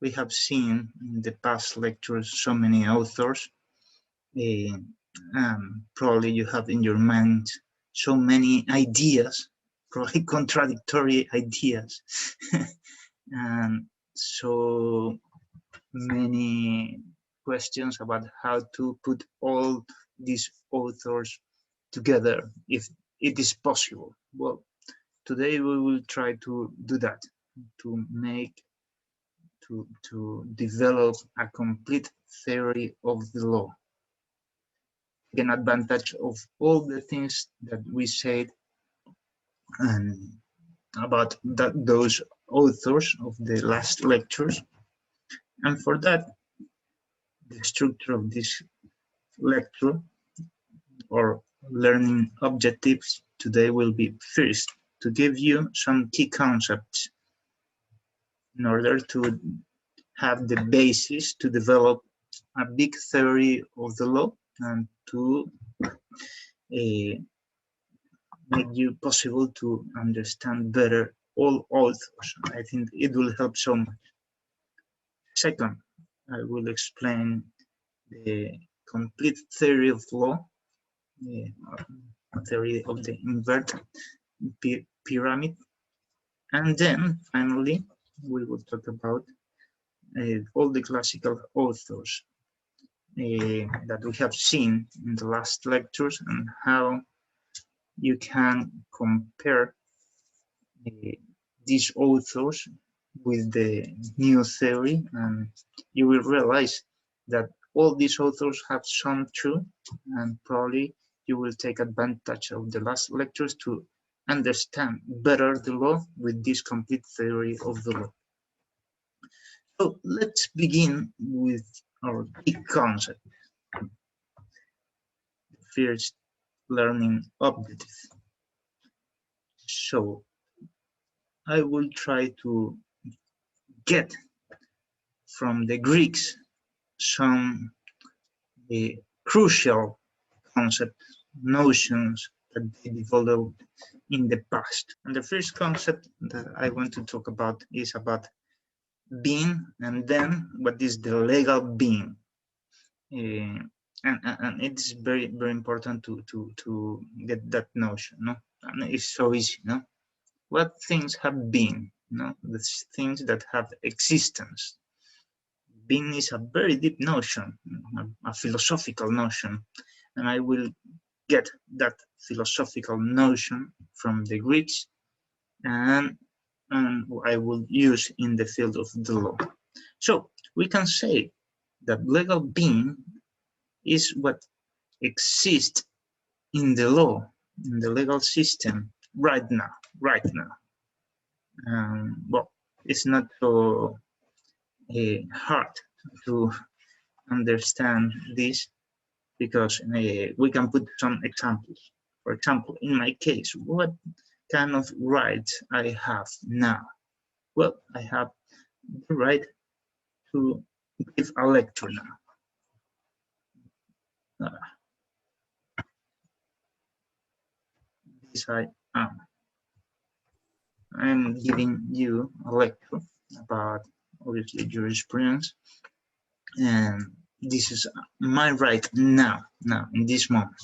we have seen in the past lectures so many authors. Probably you have in your mind so many ideas, probably contradictory ideas, and so many questions about how to put all these authors together, if it is possible. Well, today we will try to do that, to develop a complete theory of the law, taking advantage of all the things that we said and about those authors of the last lectures. And for that, the structure of this lecture or learning objectives today will be first to give you some key concepts in order to have the basis to develop a big theory of the law and to make you possible to understand better all authors. I think it will help so much. Second, I will explain the complete theory of law, the theory of the inverted pyramid. And then finally, we will talk about all the classical authors that we have seen in the last lectures and how you can compare these authors with the new theory, and you will realize that all these authors have some truth, and probably you will take advantage of the last lectures to understand better the law with this complete theory of the law. So let's begin with our key concept. First, learning objective. So I will try to get from the Greeks some crucial concepts, notions that they developed in the past. And the first concept that I want to talk about is about being, and then what is the legal being. And it's very, very important to get that notion, no? And it's so easy, no? What things have been, no? The things that have existence. Being is a very deep notion, a philosophical notion, and I will get that philosophical notion from the Greeks, and I will use in the field of the law. So we can say that legal being is what exists in the law, in the legal system right now. Well, it's not so hard to understand this because we can put some examples. For example, in my case, what kind of rights I have now? Well, I have the right to give a lecture now. This I am. I'm giving you a lecture about, obviously, jurisprudence, and this is my right now, in this moment.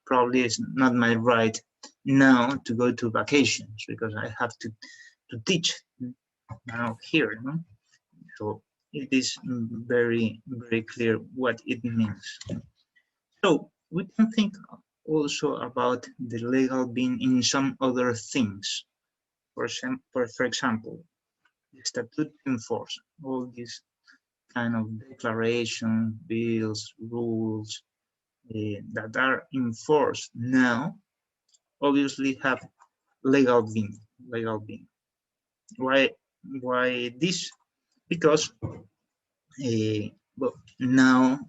Probably it's not my right now to go to vacations because I have to teach now here, no? So it is very, very clear what it means. So we can think also about the legal being in some other things. For example, the statute in force, all these kind of declarations, bills, rules that are in force now, obviously have legal being. Why this? Because well, now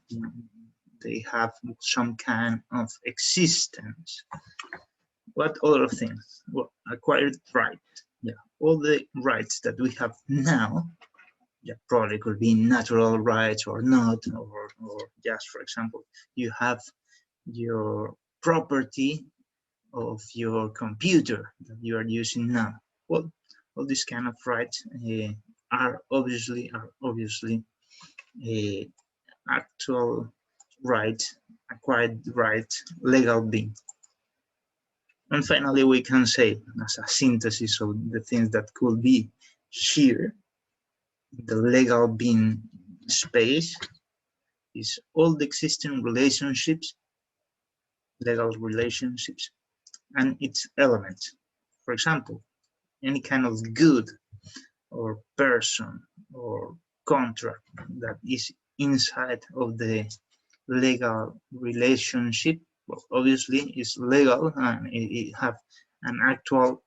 they have some kind of existence. What other things? Well, acquired rights. Yeah, all the rights that we have now, yeah, probably could be natural rights or not, or just, for example, you have your property of your computer that you are using now. Well, all these kind of rights are obviously actual right, acquired right, legal being. And finally, we can say, as a synthesis of the things that could be here, the legal being space is all the existing relationships, legal relationships, and its elements. For example, any kind of good or person or contract that is inside of the legal relationship, well, obviously is legal and it have an actual,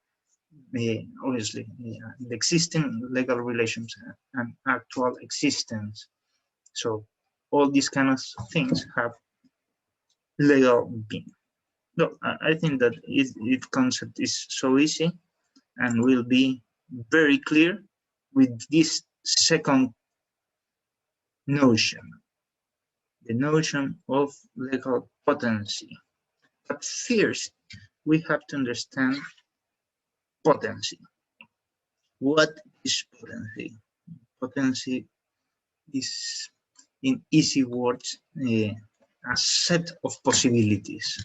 obviously, the existing legal relations and actual existence. So all these kind of things have legal being. No, I think that it concept is so easy and will be very clear with this second notion, the notion of legal potency. But first, we have to understand potency. What is potency? Potency is, in easy words, a set of possibilities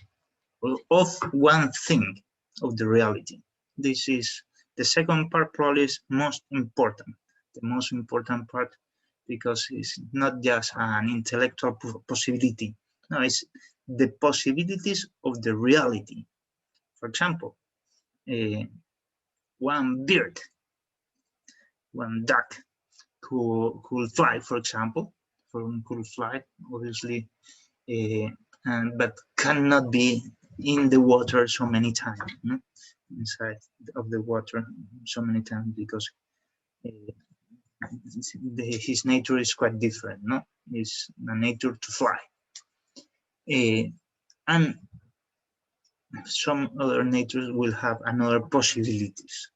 of one thing, of the reality. This is the second part, probably is most important. The most important part, because it's not just an intellectual possibility. No, it's the possibilities of the reality. For example, one bird, one duck could fly, for example, could fly, obviously, but cannot be in the water so many times, no? Inside of the water so many times, because his nature is quite different, no? It's a nature to fly. And some other natures will have another possibilities.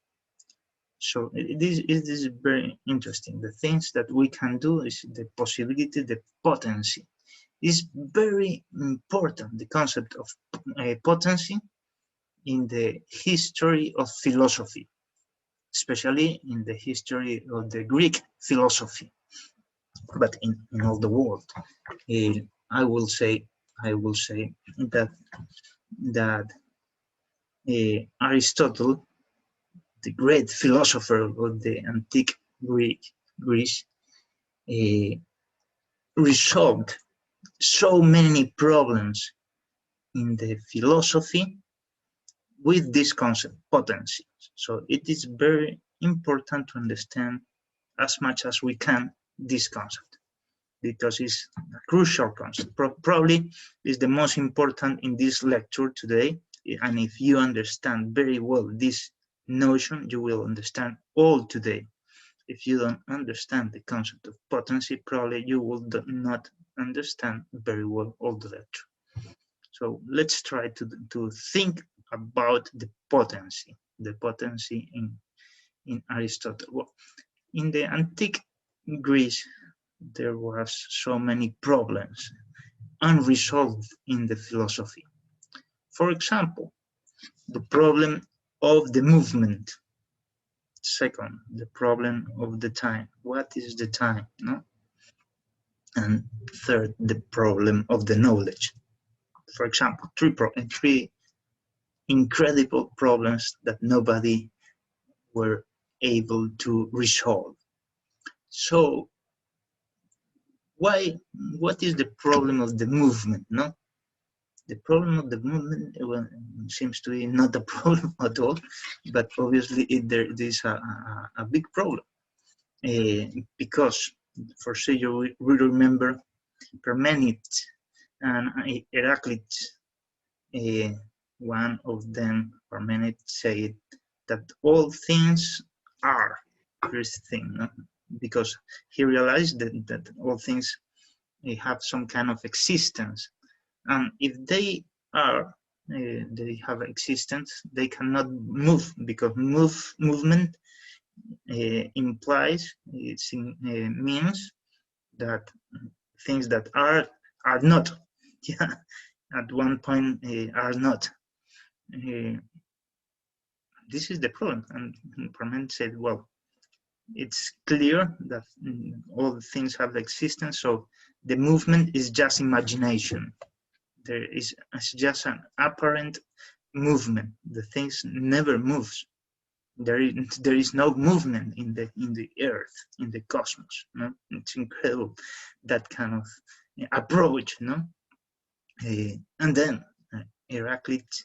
So this is very interesting. The things that we can do is the possibility, the potency. Is very important, the concept of potency in the history of philosophy, especially in the history of the Greek philosophy, but in all the world. I will say that Aristotle, the great philosopher of the antique Greece, resolved so many problems in the philosophy with this concept, potency. So it is very important to understand as much as we can this concept, because it's a crucial concept. Probably is the most important in this lecture today. And if you understand very well this notion, you will understand all today. If you don't understand the concept of potency, probably you will not understand very well all the lecture. So let's try to think about the potency in Aristotle. Well, in the antique Greece, there was so many problems unresolved in the philosophy. For example, the problem of the movement. Second, the problem of the time. What is the time? No? And third, the problem of the knowledge. For example, three incredible problems that nobody were able to resolve. So what is the problem of the movement? No, the problem of the movement, well, seems to be not a problem at all, but obviously there is a big problem, because for sure you will remember Parmenides and Heraclitus. One of them, Parmenides, said that all things are first thing, no? Because he realized that all things have some kind of existence, and if they are, they have existence, they cannot move, because movement implies, means that things that are not. Yeah, at one point are not. This is the problem. And Parmenides said, well, it's clear that all the things have existence, so the movement is just imagination. It's just an apparent movement. The things never moves. There is no movement in the earth, in the cosmos. No? It's incredible, that kind of approach, no? And then Heraclit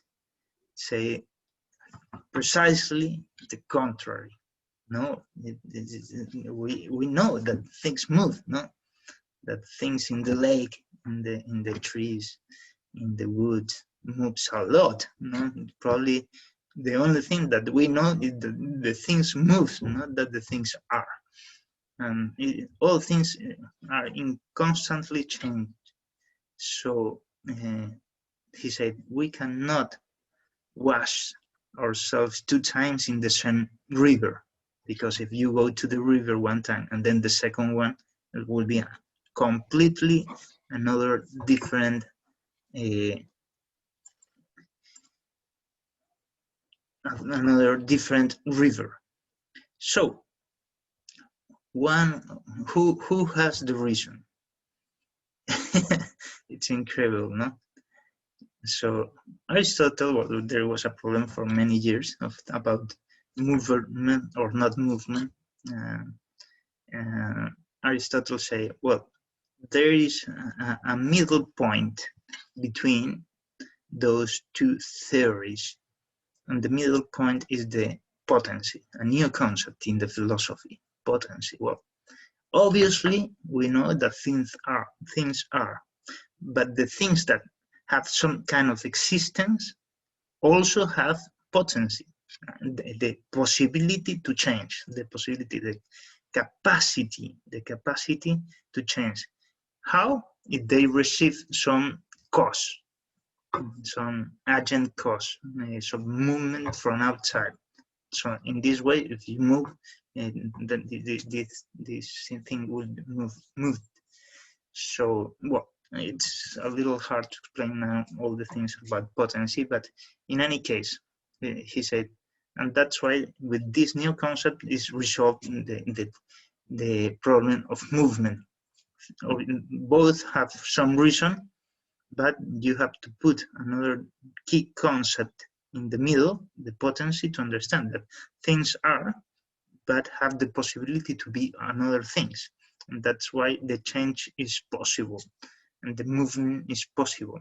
say precisely the contrary. No, we know that things move, no? That things in the lake, in the trees, in the woods moves a lot. No, probably the only thing that we know is that the things move, not that the things are. And all things are in constantly change. So he said we cannot wash ourselves 2 times in the same river, because if you go to the river 1 time and then the second one, it will be a completely another different river. So who has the reason? It's incredible, no? So Aristotle, well, there was a problem for many years about movement or not movement. Aristotle say, well, there is a middle point between those 2 theories, and the middle point is the potency, a new concept in the philosophy, potency. Well, obviously we know that things are, but the things that have some kind of existence also have potency, the possibility to change, the capacity to change. How? If they receive some cause, some agent cause, some movement from outside. So in this way, if you move, then this thing will move. So, well, it's a little hard to explain now all the things about potency, but in any case, he said, and that's why with this new concept is resolved the problem of movement. Both have some reason, but you have to put another key concept in the middle, the potency, to understand that things are, but have the possibility to be another things. And that's why the change is possible and the movement is possible.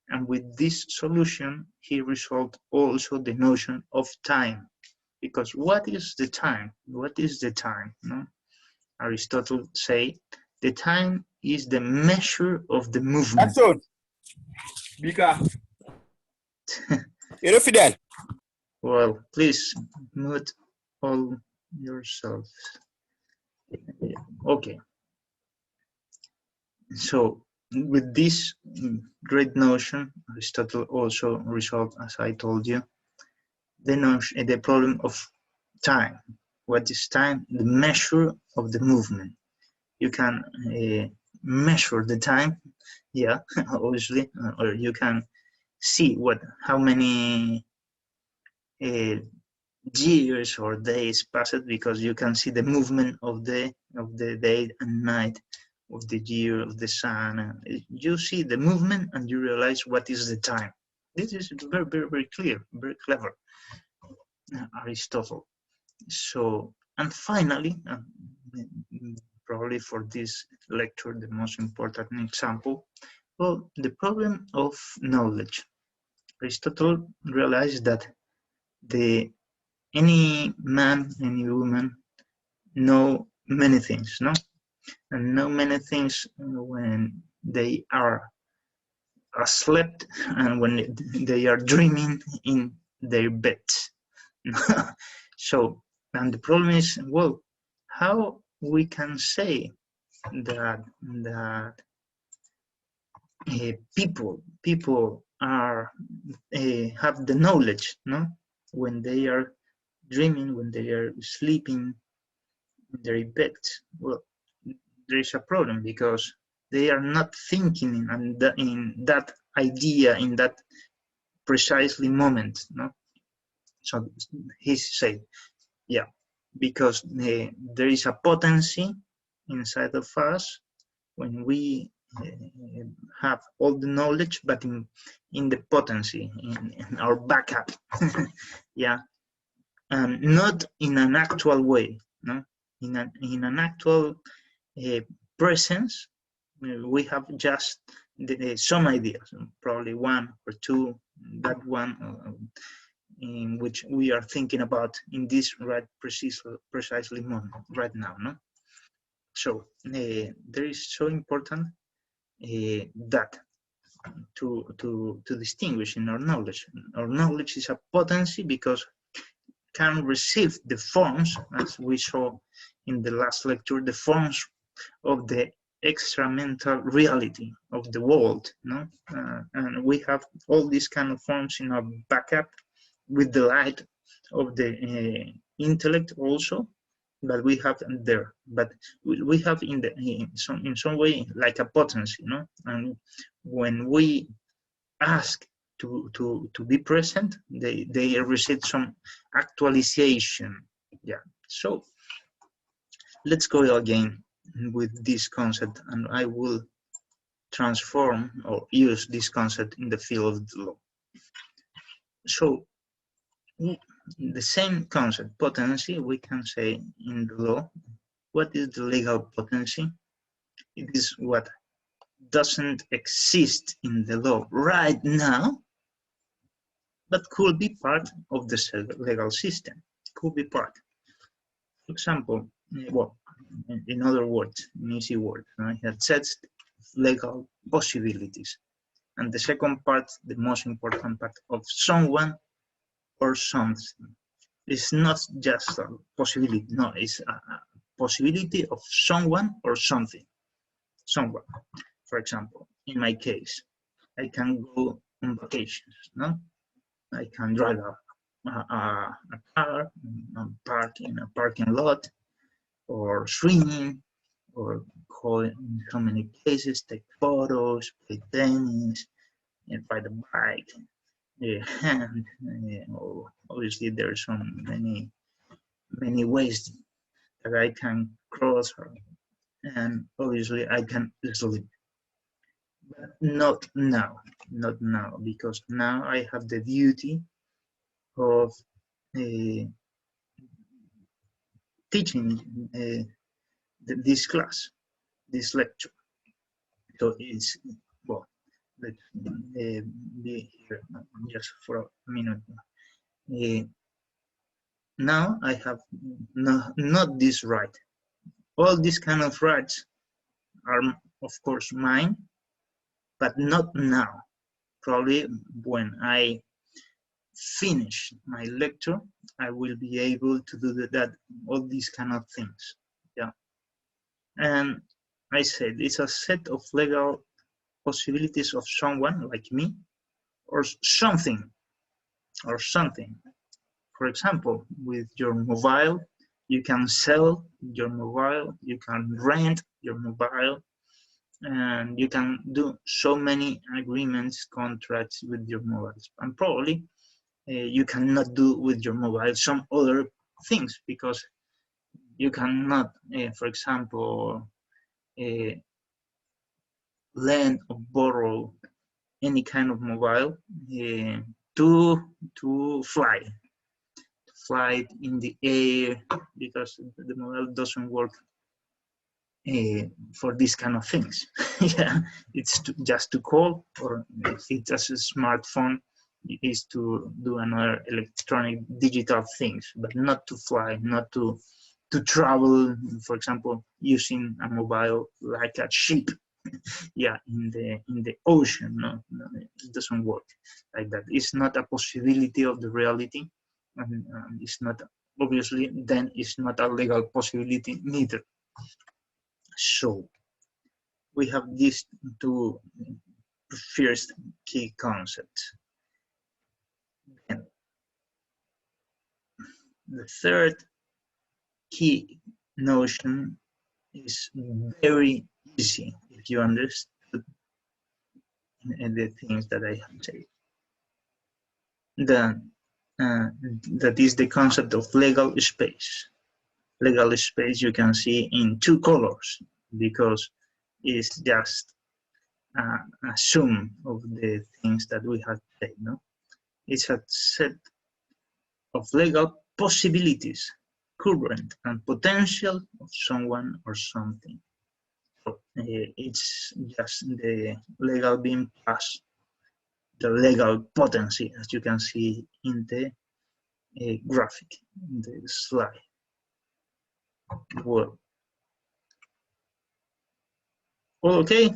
And with this solution, he resolved also the notion of time. Because what is the time? What is the time? No? Aristotle say the time is the measure of the movement. That's all. Bika. You know, Fidel. Well, please mute all yourselves. Okay. So with this great notion, Aristotle also resolved, as I told you, the problem of time. What is time? The measure of the movement. You can measure the time, yeah, obviously, or you can see how many years or days passed, because you can see the movement of the day and night, of the year, of the sun. You see the movement and you realize what is the time. This is very, very, very clear, very clever, Aristotle. So, and finally, probably for this lecture, the most important example, well, the problem of knowledge. Aristotle realized that any man, any woman know many things, no? And know many things when they are asleep and when they are dreaming in their beds. So, and the problem is, well, how we can say that people are have the knowledge, no? When they are dreaming, when they are sleeping in their beds. Well, there is a problem because they are not thinking in that idea, in that precisely moment, no? So he said, yeah, because there is a potency inside of us when we have all the knowledge, but in the potency, in our backup, yeah, and not in an actual way, no, in an actual presence. We have just some ideas, probably one or two, that one in which we are thinking about in this precisely moment right now, no. So there is so important that to distinguish in our knowledge. Our knowledge is a potency because can receive the forms, as we saw in the last lecture, the forms of the extra-mental reality of the world, no? And we have all these kind of forms in our backup with the light of the intellect also, but we have them there. But we have in some way like a potency, no? And when we ask to be present, they receive some actualization. Yeah. So let's go again with this concept, and I will transform or use this concept in the field of the law. So the same concept, potency, we can say in the law, what is the legal potency? It is what doesn't exist in the law right now, but could be part of the legal system, could be part. For example, well, in other words, in easy words, right? It sets legal possibilities. And the second part, the most important part, of someone or something. It's not just a possibility, no, it's a possibility of someone or something. Someone. For example, in my case, I can go on vacations, no? I can drive a car, park in a parking lot, or swimming, or go in so many places, take photos, play tennis, and ride a bike, and obviously there are so many ways that I can cross, and obviously I can sleep. But not now, because now I have the duty of teaching this class, this lecture. So it's, well, let's be here just for a minute. Now I have not this right. All these kind of rights are, of course, mine, but not now. Probably when I finish my lecture, I will be able to do that, all these kind of things. Yeah. And I said it's a set of legal possibilities of someone like me, or something. For example, with your mobile, you can sell your mobile, you can rent your mobile, and you can do so many agreements, contracts with your mobiles. And probably you cannot do with your mobile some other things, because you cannot, for example, lend or borrow any kind of mobile to fly in the air, because the mobile doesn't work for these kind of things. Yeah, it's just to call, or if it's a smartphone, it is to do another electronic digital things, but not to fly, not to travel, for example, using a mobile like a ship. Yeah, in the ocean. No, it doesn't work like that. It's not a possibility of the reality, and it's not, obviously, then it's not a legal possibility neither. So we have these two first key concepts. And the third key notion is very easy if you understood the things that I have said. That is the concept of legal space. legal space you can see in two colors, because it's just a sum of the things that we have today. No, it's a set of legal possibilities, current and potential, of someone or something. So it's just the legal being plus the legal potency, as you can see in the graphic, in the slide. Well, okay,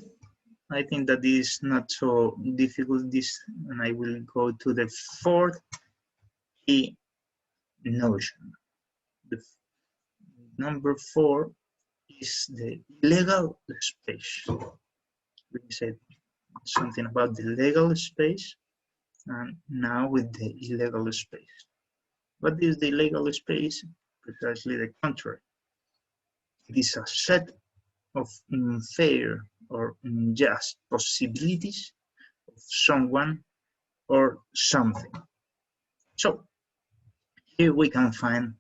I think that is not so difficult, this, and I will go to the fourth key notion. The number 4 is the legal space. We said something about the legal space, and now with the illegal space. What is the legal space? Precisely the contrary. It is a set of unfair or unjust possibilities of someone or something. So here we can find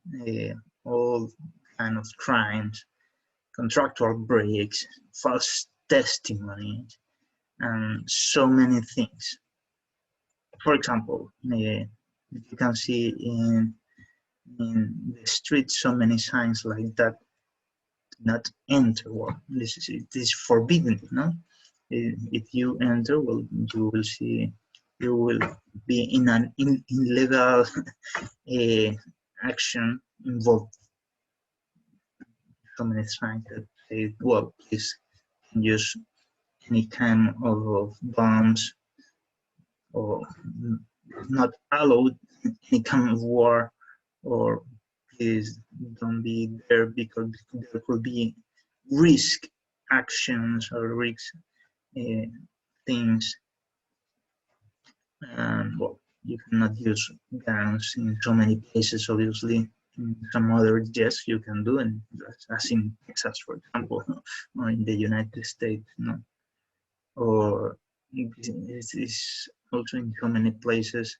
all kind of crimes, contractual breaks, false testimony, and so many things. For example, you can see in the street so many signs like that. Not enter. Well, it is forbidden. No, if you enter, well, you will see, you will be in an illegal action involved. So many signs that say, well, please use any kind of bombs, or not allowed any kind of war, or please don't be there because there could be risk actions or risk things. And well, you cannot use guns in so many places, obviously. In some other, yes, you can do, and as in Texas, for example, or in the United States, no. Or it is also in so many places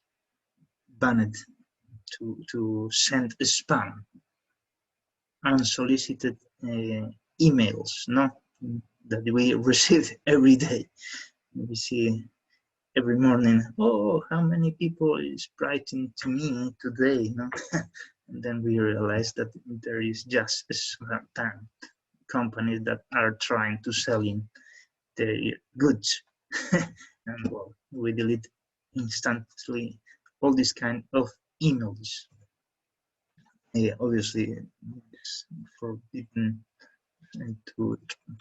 banned to send spam, unsolicited emails, no, that we receive every day. We see every morning, oh, how many people is writing to me today, no? And then we realize that there is just some companies that are trying to sell in their goods. And well, we delete instantly all this kind of emails. Obviously, it's forbidden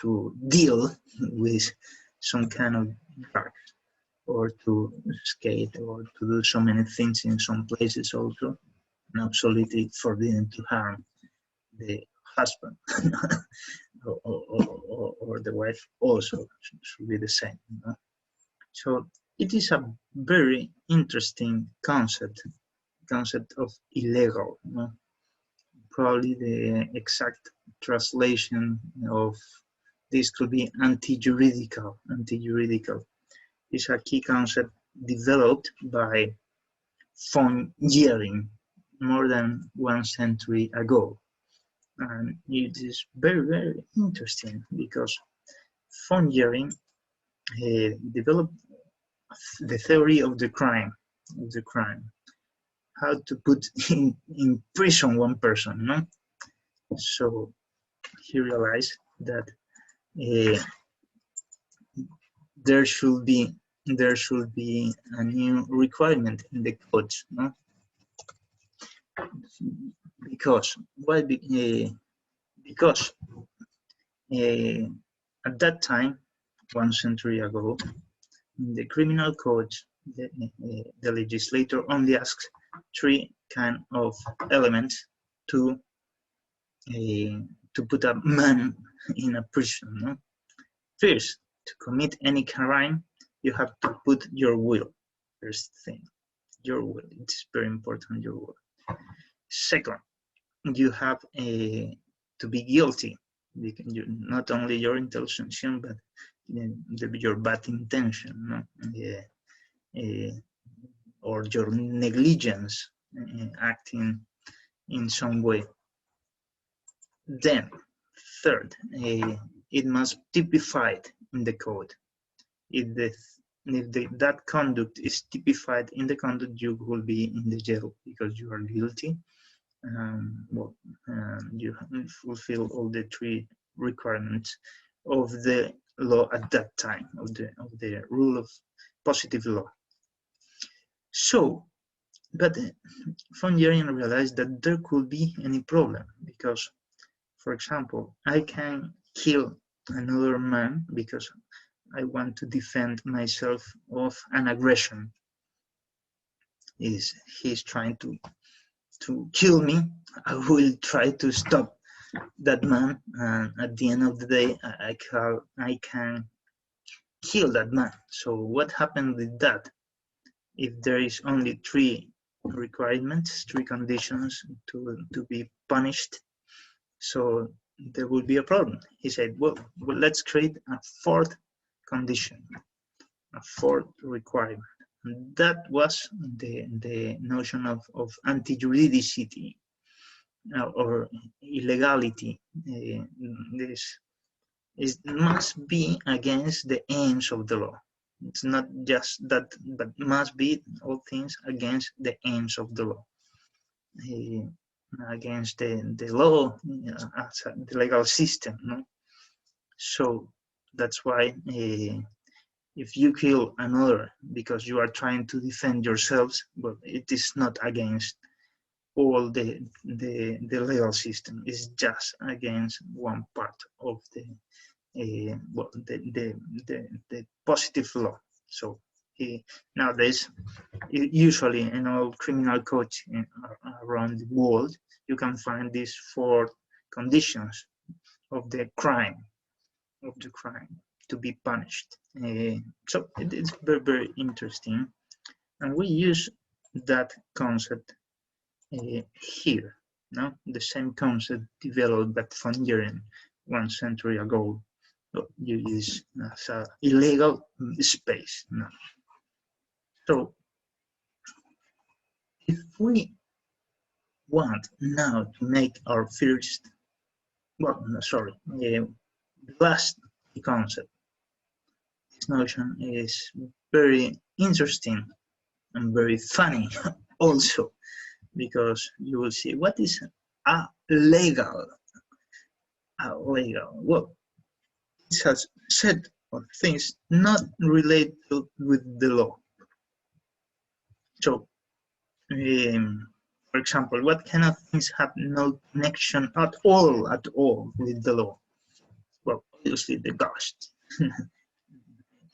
to deal with some kind of drugs, or to skate, or to do so many things in some places also, and absolutely forbidden to harm the husband or the wife also should be the same. You know? So it is a very interesting concept of illegal. You know? Probably the exact translation of this could be anti-juridical. Anti-juridical is a key concept developed by von Jhering more than 1 century ago. And it is very, very interesting because von Jhering developed the theory of the crime, how to put in prison one person, no? So he realized that there should be a new requirement in the codes, no? Because why? Because at that time, 1 century ago, in the criminal code, the legislator only asks 3 kind of elements to put a man in a prison. No? First, to commit any crime, you have to put your will. First thing, your will. It's very important, your will. Second, you have to be guilty. Not only your intention, but your bad intention, no? Or your negligence, acting in some way. Then, third, it must typify it in the code. If that conduct is typified in the conduct, you will be in the jail because you are guilty. You fulfill all the three requirements of the law at that time, of the rule of positive law. So, but von Jering realized that there could be any problem because, for example, I can kill another man because I want to defend myself of an aggression. He's trying to kill me, I will try to stop that man, and at the end of the day, I can kill that man. So what happened with that? If there is only three requirements, three conditions to be punished, so there will be a problem. He said, well let's create a fourth condition, a fourth requirement. And that was the notion of anti-juridicity or illegality. It must be against the aims of the law. It's not just that, but must be all things against the aims of the law. Against the law as the legal system. No? So that's why if you kill another because you are trying to defend yourselves, well, it is not against all the legal system. It's just against one part of the positive law. So nowadays, usually in all criminal codes around the world, you can find these four conditions of the crime to be punished. So it's very, very interesting, and we use that concept here. No, the same concept developed by von Jering 1 century ago. You use as an illegal space. No. So if we want now to make our first, the last concept, this notion is very interesting and very funny also, because you will see what is a legal. Well, it's a set of things not related with the law. So, for example, what kind of things have no connection at all with the law? Well, obviously the ghost.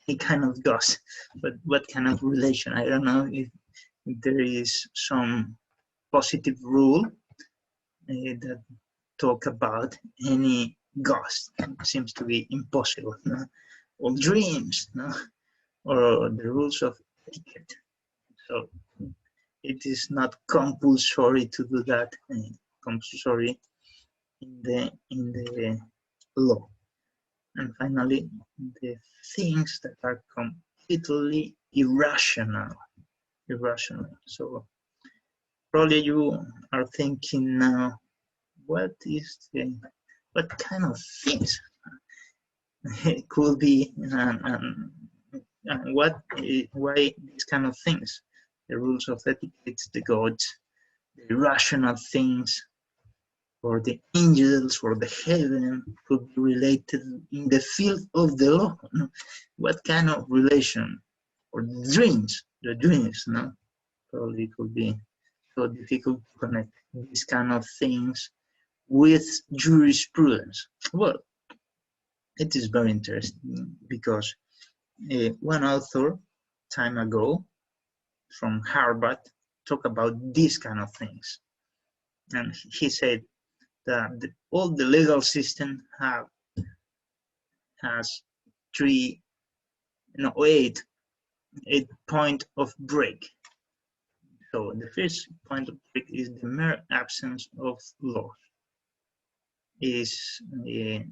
Any kind of ghost, but what kind of relation? I don't know if there is some positive rule that talk about any ghost. It seems to be impossible. No? Or dreams, no? Or the rules of etiquette. So it is not compulsory to do that. Compulsory in the law. And finally, the things that are completely irrational. So probably you are thinking now, what kind of things it could be, and why these kind of things? The rules of etiquette, the gods, the irrational things, or the angels, or the heaven could be related in the field of the law. No? What kind of relation? Or the dreams, no? Probably could be so difficult to connect these kind of things with jurisprudence. Well, it is very interesting because one author time ago from Harvard talked about these kind of things, and he said that all the legal system has eight point of break. So the first point of break is the mere absence of law. Is the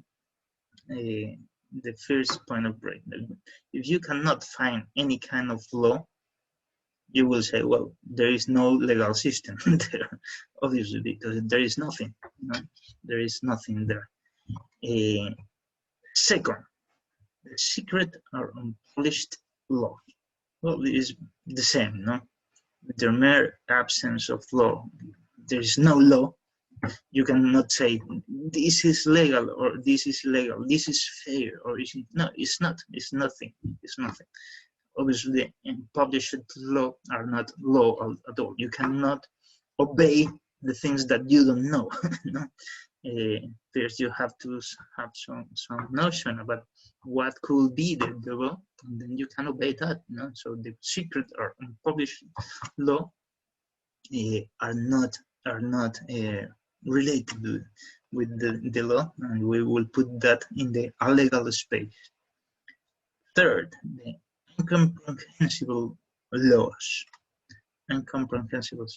first point of break. If you cannot find any kind of law, you will say, well, there is no legal system there, obviously, because there is nothing. No? There is nothing there. Second, the secret or unpublished law. Well, it is the same, no? The mere absence of law. There is no law. You cannot say this is legal or this is illegal. This is fair or is it? No, it's not. It's nothing. It's nothing. Obviously, published law are not law at all. You cannot obey the things that you don't know. No? First, you have to have some notion about what could be the law, and then you can obey that. No? So the secret or unpublished law are not related with the law, and we will put that in the illegal space. Third, the incomprehensible laws. Incomprehensible.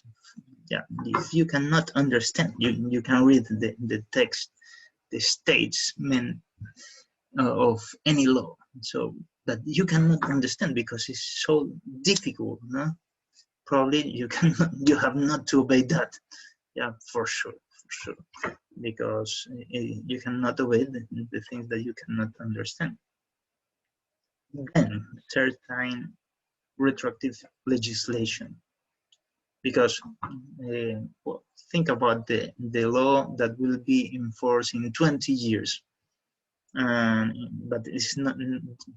Yeah, if you cannot understand, you can read the text, the statement of any law. So that you cannot understand because it's so difficult. No? Probably you have not to obey that. Yeah, for sure, because you cannot obey the things that you cannot understand. Then, third time, retroactive legislation. Because well, think about the law that will be enforced in 20 years. But it's not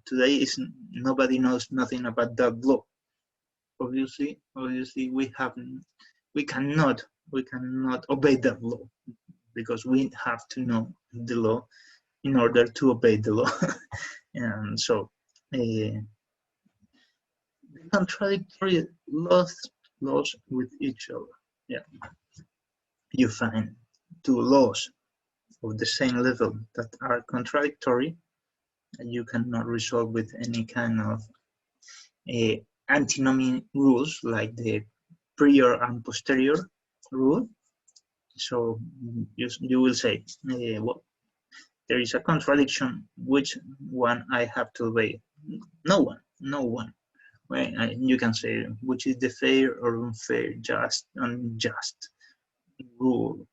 today. Nobody knows nothing about that law. Obviously, we cannot obey that law because we have to know the law in order to obey the law. And so, contradictory laws with each other. Yeah, you find two laws of the same level that are contradictory, and you cannot resolve with any kind of antinomy rules like the prior and posterior rule. So you will say, well, there is a contradiction. Which one I have to obey? No one. Well, you can say which is the fair or unfair, just, unjust rule.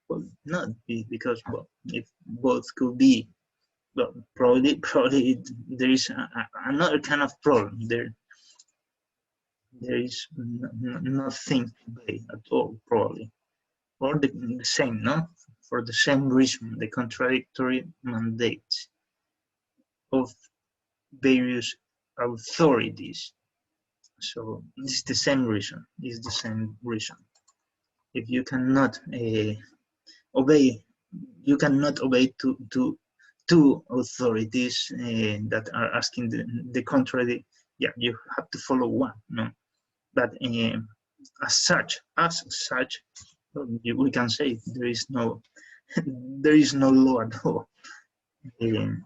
Well, not because, well, if both could be, well, probably there is another kind of problem there. There is nothing to obey at all, probably, or the same, no? For the same reason, the contradictory mandates of various authorities. So it's the same reason. It's the same reason. If you cannot obey, you cannot obey two authorities that are asking the contrary. Yeah, you have to follow one. No, but as such, we can say there is no law at all. And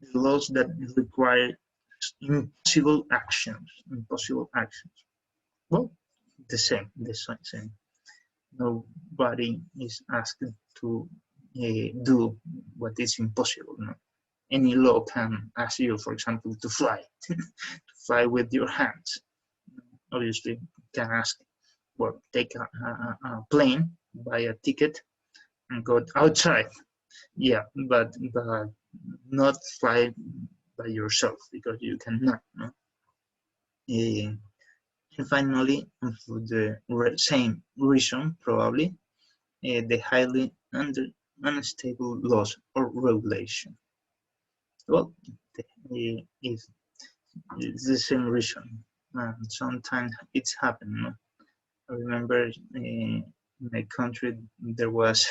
the laws that require impossible actions. Well, the same. Nobody is asked to do what is impossible. No? Any law can ask you, for example, to fly, to fly with your hands. Obviously, you can ask, well, take a plane, buy a ticket, and go outside. Yeah, but not fly by yourself because you cannot. No? And finally, for the same reason, probably, the highly unstable laws or regulation. Well, it's the same reason. Sometimes it's happened. No? I remember in my country there was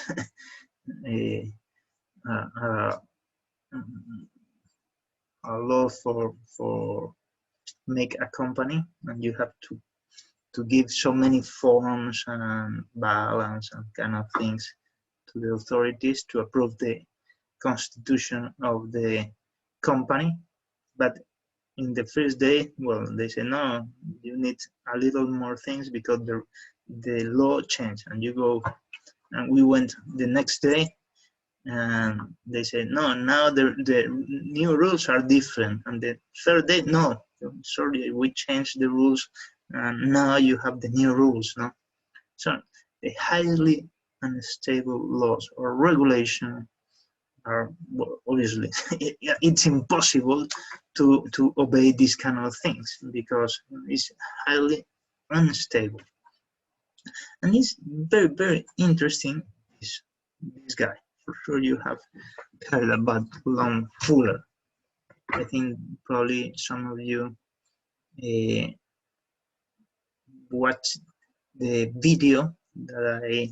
a law for make a company, and you have to give so many forms and balance and kind of things to the authorities to approve the constitution of the company. But in the first day, well, they say, no, you need a little more things because the law changed. And you go, and we went the next day, and they said, no, now the new rules are different. And the third day, no, sorry, we changed the rules, and now you have the new rules, no? So the highly unstable laws or regulation are, well, obviously it's impossible to obey these kind of things because it's highly unstable. And it's very, very interesting, this guy. For sure you have heard about Lon Fuller. I think probably some of you watched the video that I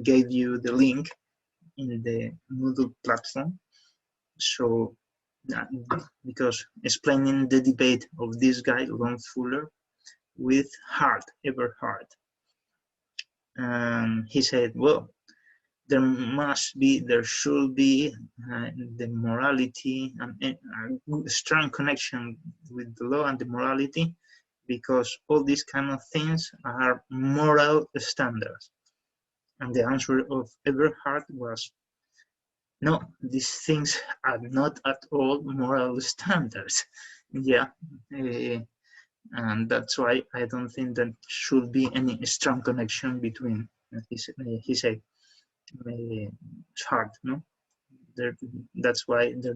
gave you the link in the Moodle platform. So, because explaining the debate of this guy, Lon Fuller, with Hart, Hebert Hart. He said, well, there should be the morality and a strong connection with the law and the morality, because all these kind of things are moral standards. And the answer of Hebert Hart was, no, these things are not at all moral standards. Yeah, and that's why I don't think that should be any strong connection between, he said, hard, no? That's why there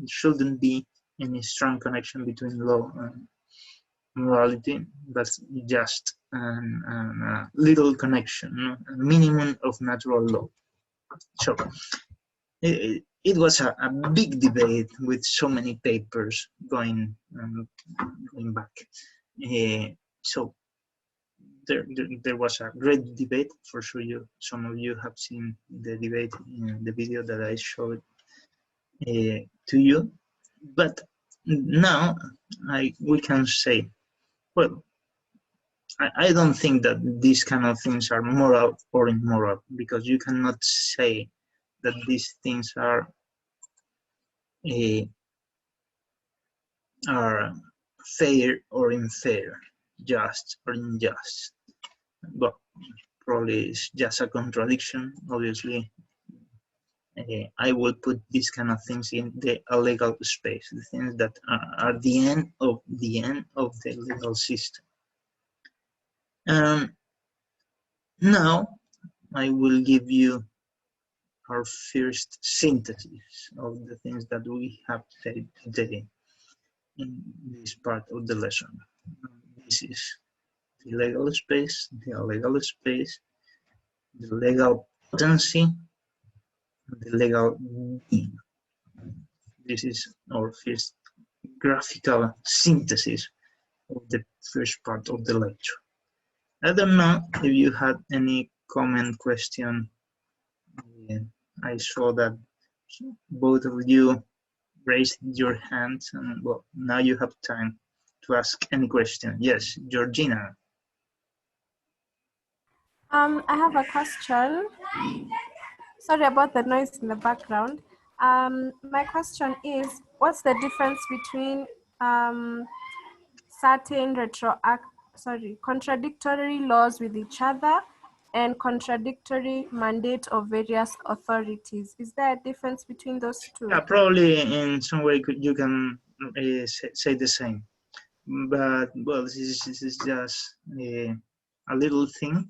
shouldn't be any strong connection between law and morality, but just a little connection, no? A minimum of natural law. So it was a big debate with so many papers going back. So there was a great debate. For sure, some of you have seen the debate in the video that I showed to you. But now we can say, well, I don't think that these kind of things are moral or immoral, because you cannot say that these things are fair or unfair, just or unjust. But probably it's just a contradiction. Obviously, I will put these kind of things in the legal space, the things that are the end of the legal system. Now I will give you our first synthesis of the things that we have said today in this part of the lesson. This is the legal space, the illegal space, the legal potency, the legal being. This is our first graphical synthesis of the first part of the lecture. I don't know if you had any comment, question. I saw that both of you raised your hands, and well, now you have time to ask any question. Yes, Georgina. I have a question. Sorry about the noise in the background. My question is, what's the difference between certain contradictory laws with each other and contradictory mandate of various authorities? Is there a difference between those two? Yeah, probably in some way you can say the same. But well, this is just a little thing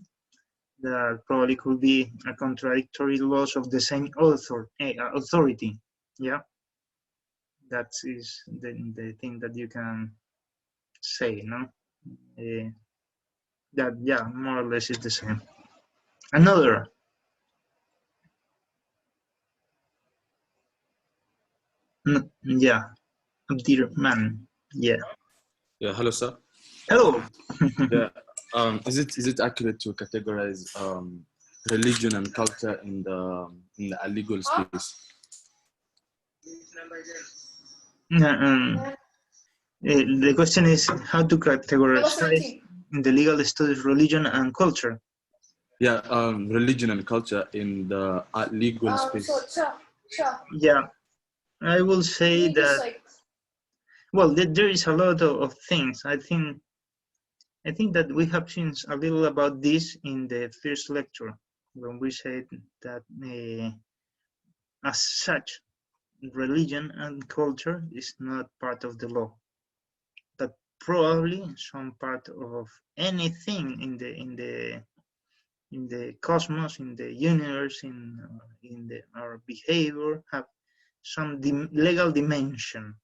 that probably could be a contradictory laws of the same authority. Yeah, that is the thing that you can say, no? That, yeah, more or less is the same. Another. Yeah, Abdirman. Yeah. Yeah, hello, sir. Hello. Yeah, is it accurate to categorize religion and culture in the legal space? The question is how to categorize in the legal studies religion and culture. Yeah, religion and culture in the legal space. Yeah, I will say that. Well, there is a lot of things. I think that we have seen a little about this in the first lecture when we said that as such, religion and culture is not part of the law. probably some part of anything in the cosmos, in the universe, in our behavior, have some legal dimension,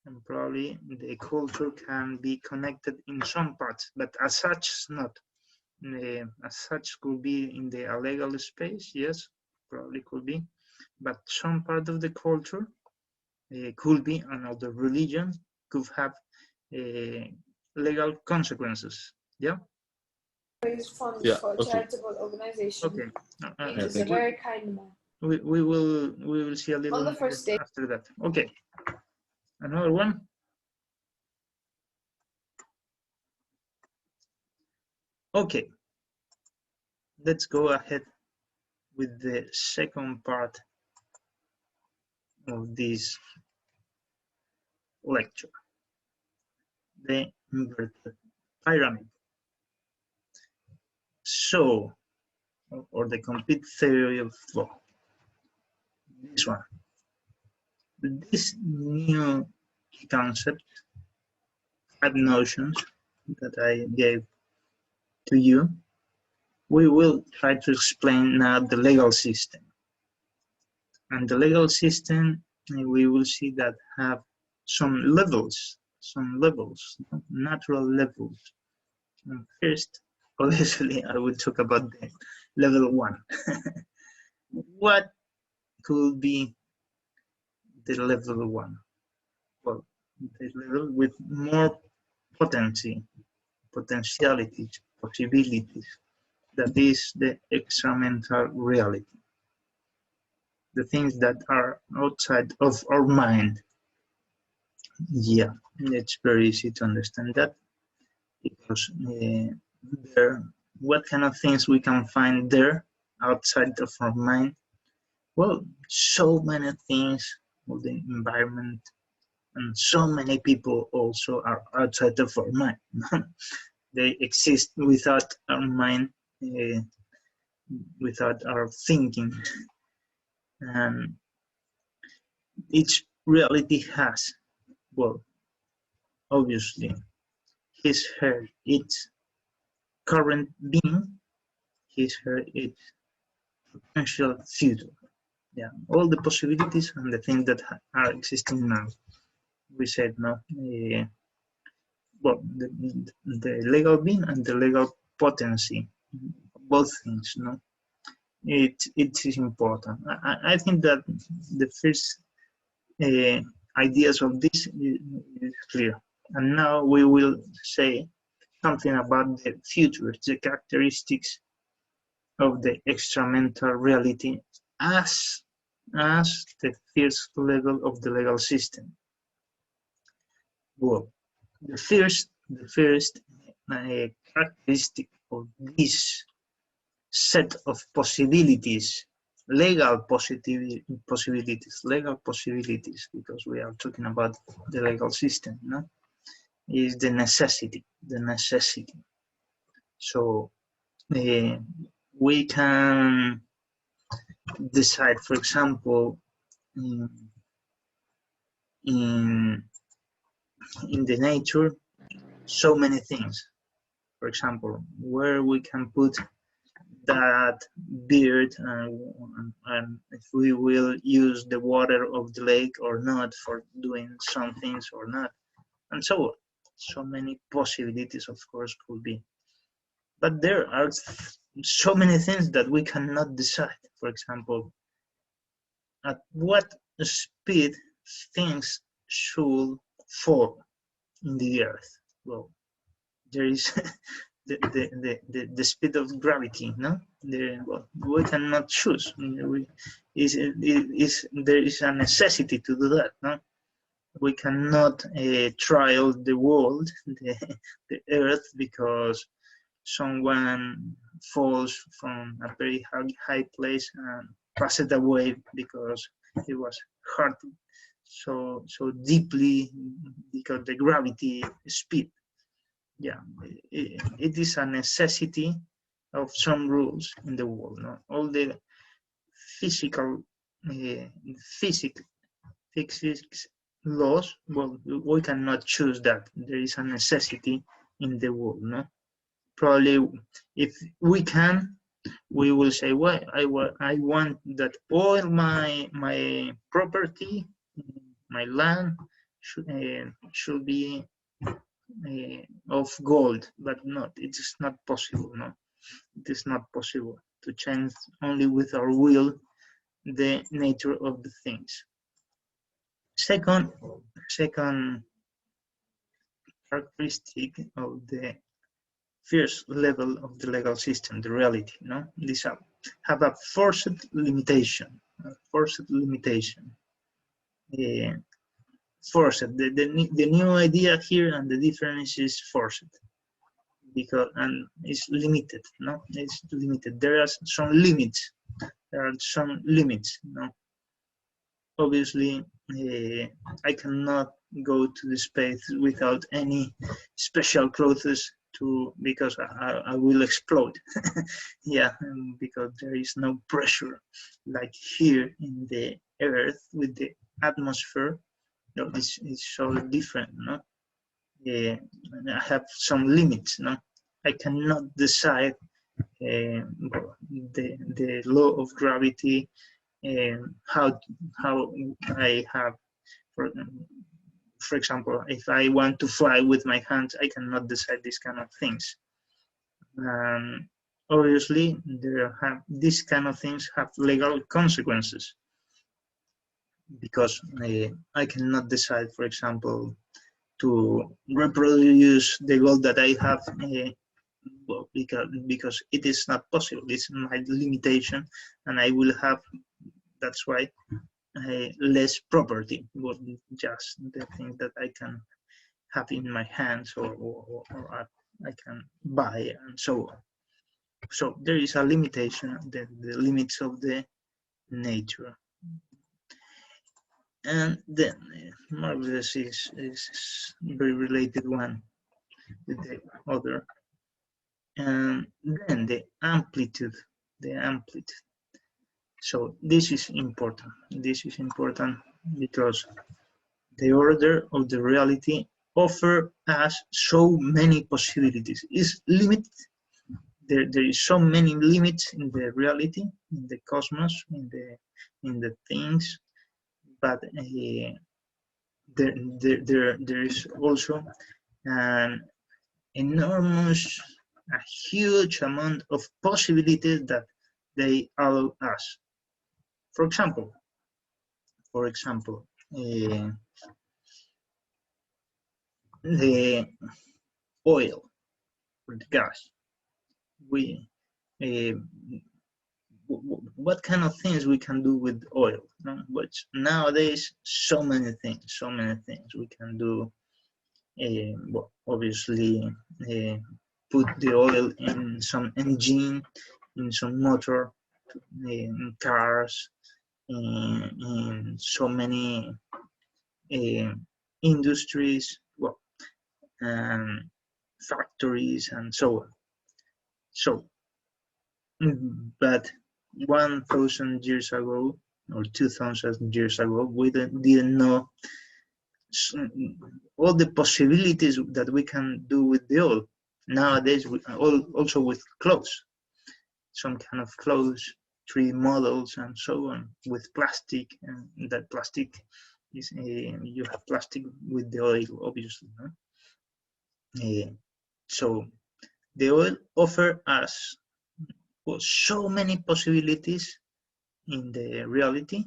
and probably the culture can be connected in some parts, but as such, not. As such, could be in the illegal space, yes, probably could be, but some part of the culture could be, another religion could have legal consequences. Yeah. Raised funds Yeah, for okay. charitable organization. Okay. He is a very kind man. We will see a little On the more first day. after that. Okay. Another one. Okay. Let's go ahead with the second part of this lecture, the inverted pyramid. So, or the complete theory of law. This one. This new concept, 5 notions that I gave to you, we will try to explain now the legal system. And the legal system, we will see that have some levels, natural levels. And first, obviously, I will talk about the level 1. What could be the level 1? Well, the level with more potentialities, possibilities. That is the extramental reality. The things that are outside of our mind. Yeah, it's very easy to understand that, because what kind of things we can find there outside of our mind? Well, so many things, all the environment, and so many people also are outside of our mind. They exist without our mind, without our thinking. And each reality has, well, obviously, his, her, its current being, his, her, its potential future. Yeah, all the possibilities and the things that are existing now. We said no. Well, the legal being and the legal potency, both things. No, it is important. I think that the first ideas of this is clear, and now we will say something about the futures, the characteristics of the extramental reality as the first level of the legal system. Well, the first characteristic of this set of possibilities, legal possibilities, because we are talking about the legal system, no? Is the necessity. So we can decide, for example, in the nature, so many things. For example, where we can put that beard, and if we will use the water of the lake or not for doing some things or not, and so on. So many possibilities, of course, could be. But there are so many things that we cannot decide. For example, at what speed things should fall in the earth. Well, there is the speed of gravity, no? Well, we cannot choose. There is a necessity to do that, no? We cannot trial the world, the earth, because someone falls from a very high place and passes away because it was hurt so deeply because the gravity speed. Yeah, it is a necessity of some rules in the world. No? All the physics laws, well, we cannot choose that. There is a necessity in the world, no? Probably if we can, we will say, well, I want that all my property, my land should be of gold, but not, it is not possible, no? It is not possible to change only with our will the nature of the things. Second characteristic of the first level of the legal system, the reality, no? These have a forced limitation, forced, the new idea here, and the difference is forced, because, and it's limited, no? It's limited. There are some limits. No? Obviously, I cannot go to the space without any special clothes because I will explode. Yeah, because there is no pressure like here in the earth with the atmosphere. No, this is so different, no? I have some limits, no? I cannot decide the law of gravity, how I have, for example, if I want to fly with my hands, I cannot decide these kind of things. Obviously, these kind of things have legal consequences, because I cannot decide, for example, to reproduce the goal that I have, well, because it is not possible. It's my limitation, and I will have, that's why, less property, but just the thing that I can have in my hands, or I can buy, and so on. So there is a limitation, the limits of the nature. And then marvelous is very related one with the other. And then the amplitude. So this is important. This is important because the order of the reality offers us so many possibilities. It's limited. There is so many limits in the reality, in the cosmos, in the things. But there is also an enormous, a huge amount of possibilities that they allow us. For example, the oil or the gas. What kind of things we can do with oil? No? But nowadays, so many things we can do. Well, obviously, put the oil in some engine, in some motor, in cars, in so many industries, well, factories, and so on. So, but 1,000 years ago or 2,000 years ago, we didn't know all the possibilities that we can do with the oil. Nowadays, also with clothes, some kind of clothes, 3D models, and so on, with plastic, and that plastic is you have plastic with the oil, obviously. No? So the oil offers us so many possibilities in the reality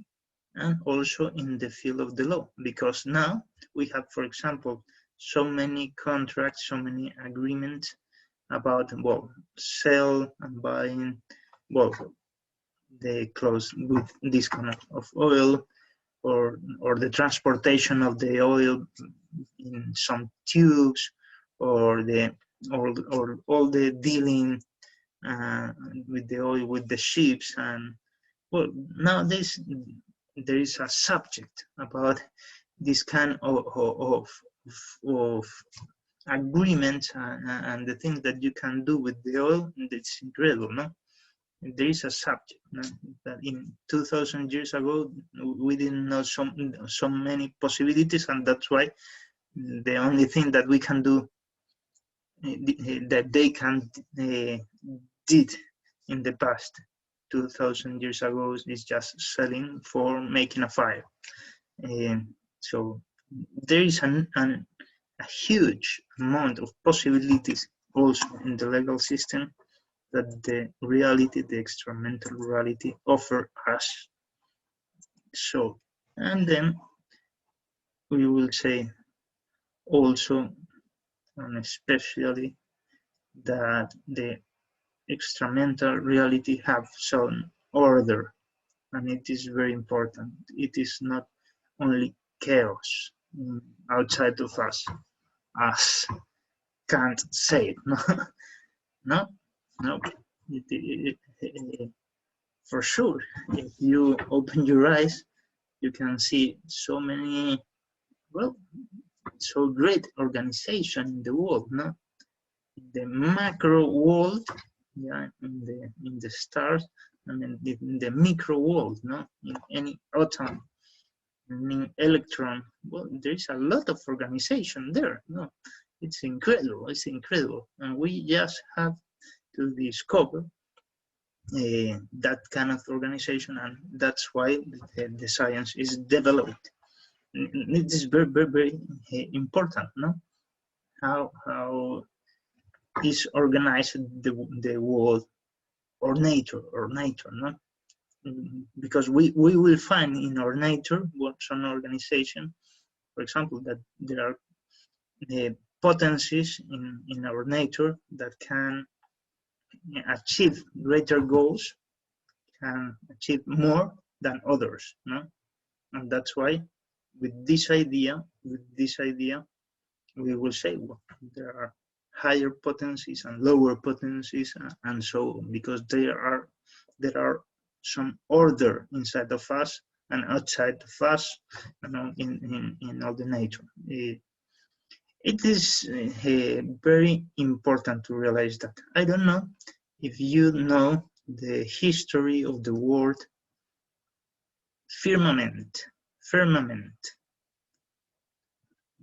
and also in the field of the law, because now we have, for example, so many contracts, so many agreements about, well, sell and buying, well, the clothes with this kind of oil, or the transportation of the oil in some tubes, or all the dealing with the oil with the ships. And well, nowadays there is a subject about this kind of agreement and the things that you can do with the oil. It's incredible, no? there is a subject, no? That in 2,000 years ago we didn't know so many possibilities, and that's why the only thing that we can do that they can did in the past 2,000 years ago is just selling for making a fire. So there is a huge amount of possibilities also in the legal system that the reality, the extramental reality, offer us. So, and then we will say also and especially that the extramental reality have some order, and it is very important. It is not only chaos outside of us, as Kant said. No. For sure, if you open your eyes, you can see so many, well, so great organization in the world, no? The macro world, yeah, in the stars, and in the micro world, no? In any atom, in electron, well, there is a lot of organization there, no? It's incredible, and we just have to discover that kind of organization, and that's why the science is developed. It is very important, no? How is organized the world or nature, no? Because we will find in our nature some organization, for example, that there are potencies in our nature that can achieve greater goals, can achieve more than others, no? And that's why with this idea, we will say, well, there are higher potencies and lower potencies, and so on, because there are some order inside of us and outside of us, you know, in all the nature. It is very important to realize that. I don't know if you know the history of the word firmament.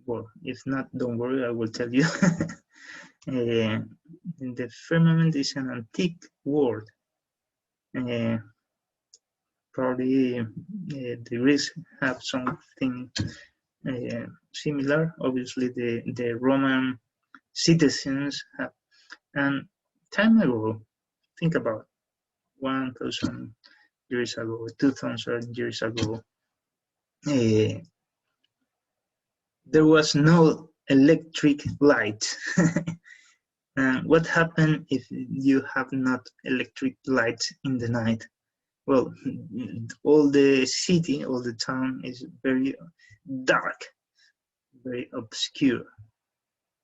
Well, if not, don't worry, I will tell you. The firmament is an antique word. Probably the Greeks have something similar. Obviously, the Roman citizens have. And time ago, think about 1,000 years ago, 2,000 years ago, there was no electric light. What happened if you have not electric lights in the night? Well, all the city, all the town is very dark, very obscure.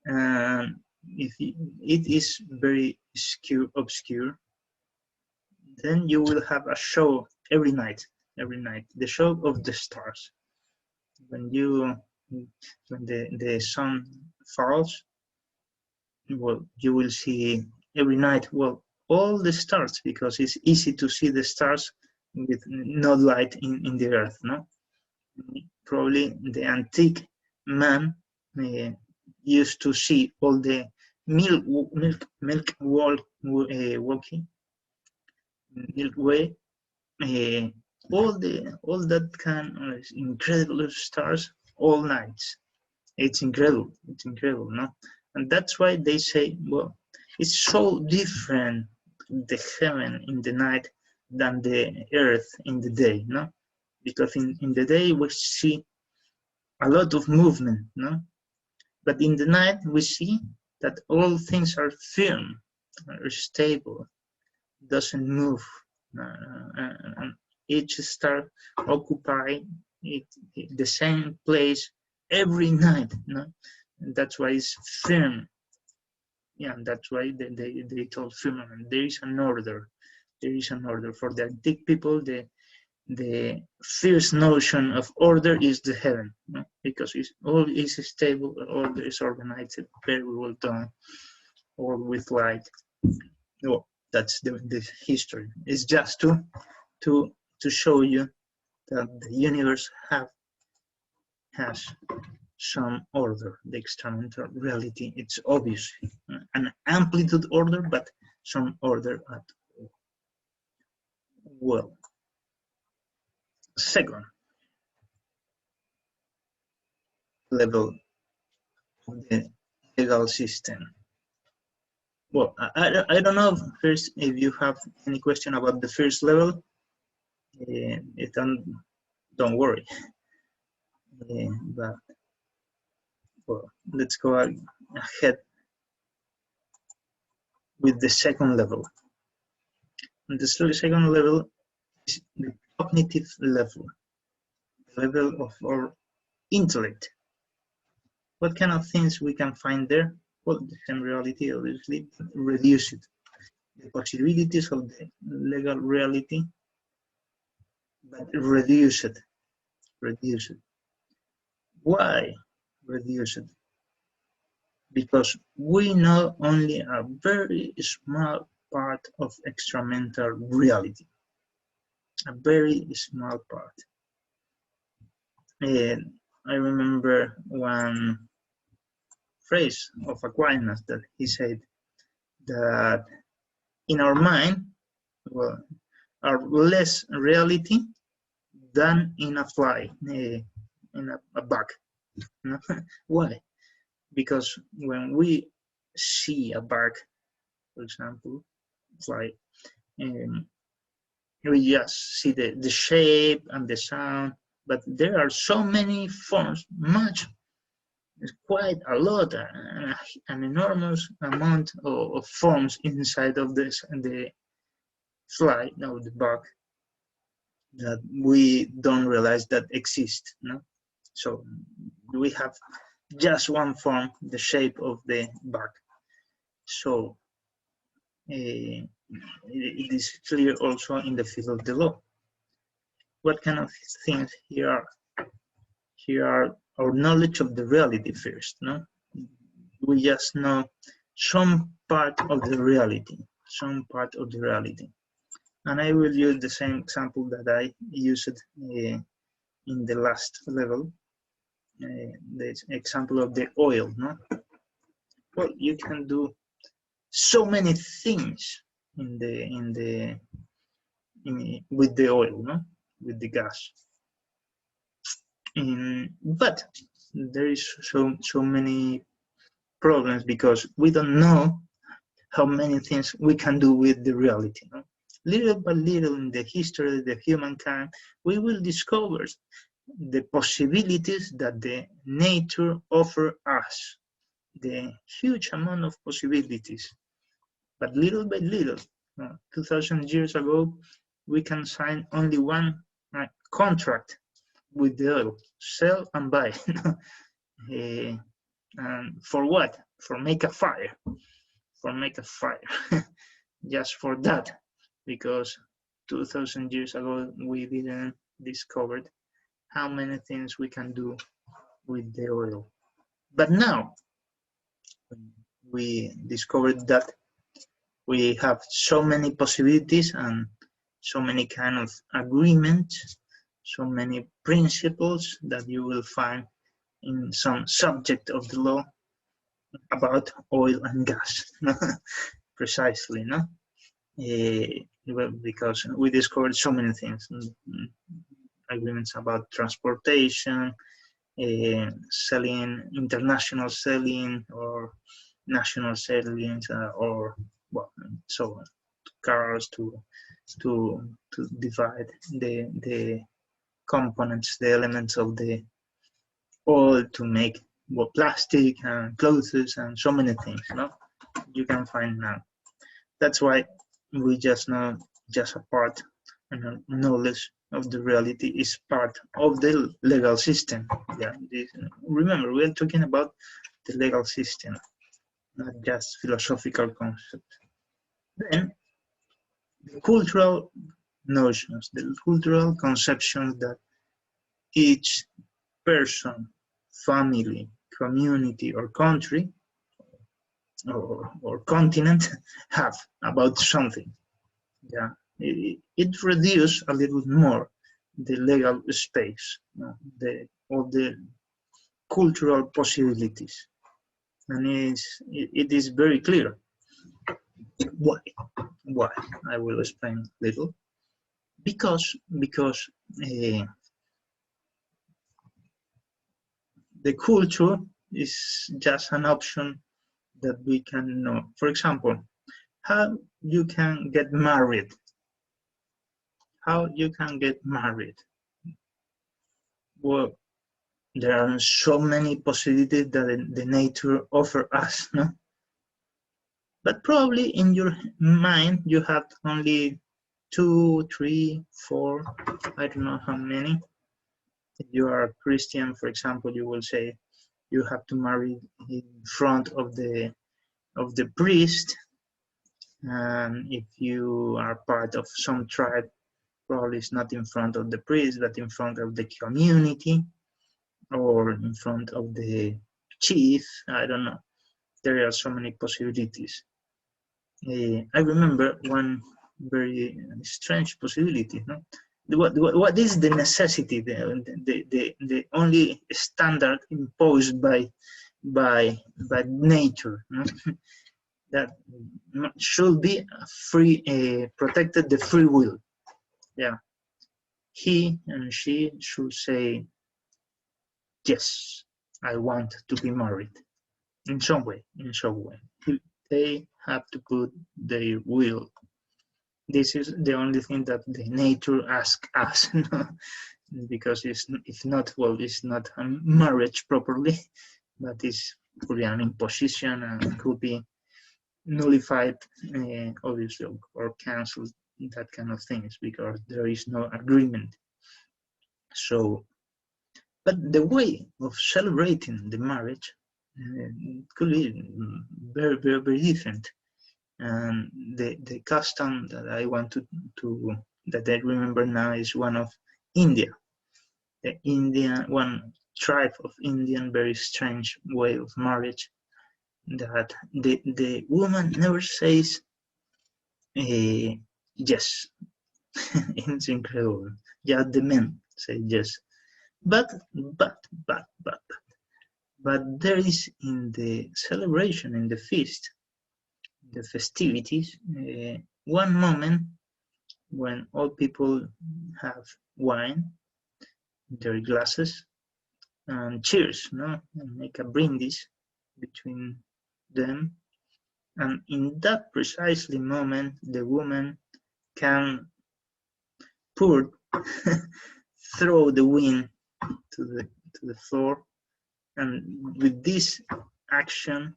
And if it is very obscure, then you will have a show every night, the show of the stars. When the sun falls, well, you will see every night, well, all the stars, because it's easy to see the stars with no light in the earth, no? Probably the antique man used to see all the Milky Way, all that kind of incredible stars all nights. It's incredible, no? And that's why they say, well, it's so different, the heaven in the night than the earth in the day, no? Because in the day we see a lot of movement, no? But in the night we see that all things are firm, are stable, doesn't move, and each star occupy the same place every night, no? And that's why it's firm. Yeah, that's why they told firmament. There is an order. There is an order. For the antique people, the first notion of order is the heaven, no? Because all is stable, all is organized, very well done, all with light. Well, That's the history. It's just to show you that the universe has some order. The experimental reality, it's obvious an amplitude order, but some order at all. Well, second level of the legal system. Well, I don't know first if you have any question about the first level. Don't worry. But well, let's go ahead with the second level. And the second level is the cognitive level, the level of our intellect. What kind of things we can find there? Well, the same reality, obviously, but reduce it. The possibilities of the legal reality, but reduce it. Reduce it. Why reduce it? Because we know only a very small part of experimental reality. A very small part. And I remember one phrase of Aquinas that he said that in our mind, well, are less reality than in a fly, in a bug. Why? Because when we see a bug, for example, fly, we just see the shape and the sound, but there are so many forms, quite a lot, an enormous amount of forms inside of the fly, the bug, that we don't realize that exist. No? So we have just one form, the shape of the bug. So it is clear also in the field of the law. What kind of things here are? Here are our knowledge of the reality first. No, we just know some part of the reality, some part of the reality. And I will use the same example that I used in the last level, the example of the oil. No, well, you can do so many things with the oil, no, with the gas. But there is so many problems because we don't know how many things we can do with the reality. No? Little by little in the history of the humankind, we will discover the possibilities that the nature offers us, the huge amount of possibilities. But little by little, 2,000 years ago, we can sign only one contract with the oil, sell and buy. And for what? For make a fire. For make a fire. Just for that. Because 2,000 years ago, we didn't discover how many things we can do with the oil. But now, we discovered that we have so many possibilities and so many kind of agreements, so many principles that you will find in some subject of the law about oil and gas. Precisely, no? Well, because we discovered so many things, agreements about transportation, selling, international selling, or national selling, or well, so on. Cars to divide the components, the elements of the oil to make plastic and clothes and so many things. No, you can find now. That's why we just know just a part, and knowledge of the reality is part of the legal system. Yeah, remember we are talking about the legal system, not just philosophical concepts. Then the cultural notions, the cultural conceptions that each person, family, community, or country or continent have about something. Yeah, it reduces a little more the legal space, all the cultural possibilities, and it is very clear. Why? Why? I will explain a little. Because the culture is just an option that we can know. For example, how you can get married. How you can get married. Well, there are so many possibilities that the nature offers us, no? But probably in your mind you have only 2, 3, 4, I don't know how many. If you are a Christian, for example, you will say you have to marry in front of the priest. And if you are part of some tribe, probably it's not in front of the priest, but in front of the community or in front of the chief. I don't know. There are so many possibilities. I remember one very strange possibility. No? What is the necessity, the only standard imposed by nature, no? That should be free, protected the free will. Yeah, he and she should say, yes, I want to be married in some way. They have to put their will. This is the only thing that the nature asks us, because if not, well, it's not a marriage properly, but it's really an imposition and could be nullified, obviously, or cancelled, that kind of things, because there is no agreement. So, but the way of celebrating the marriage could be very, very, very different. And the custom that I want that I remember now is one of India. The one tribe of Indian, very strange way of marriage, that the woman never says yes. It's incredible. Yeah, the men say yes. But there is in the celebration, in the feast, the festivities, one moment when all people have wine in their glasses and cheers, no, and make a brindis between them, and in that precisely moment, the woman can throw the wine to the floor, and with this action,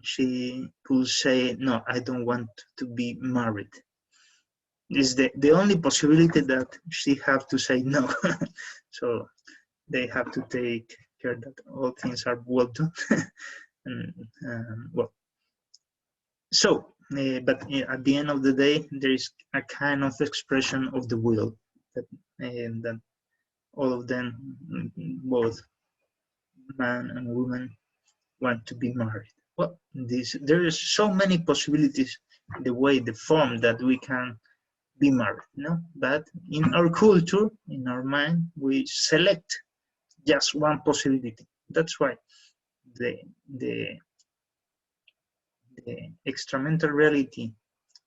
she could say, no, I don't want to be married. It's the only possibility that she have to say no. So they have to take care that all things are well done. And, well, so, but at the end of the day, there is a kind of expression of the will that all of them, both man and woman, want to be married. Well, there is so many possibilities, the form that we can be married, no? But in our culture, in our mind, we select just one possibility. That's why the extramental reality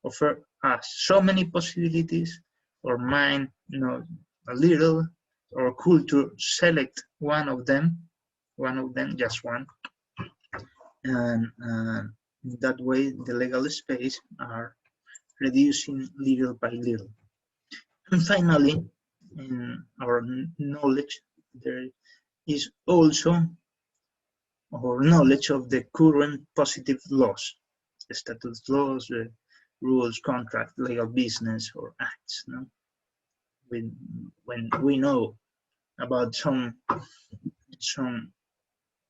offers us so many possibilities, or mind, a little, or culture select one of them, just one. And that way the legal space are reducing little by little. And finally, in our knowledge, there is also our knowledge of the current positive laws, the statutes laws, the rules, contract, legal business, or acts. No? When we know about some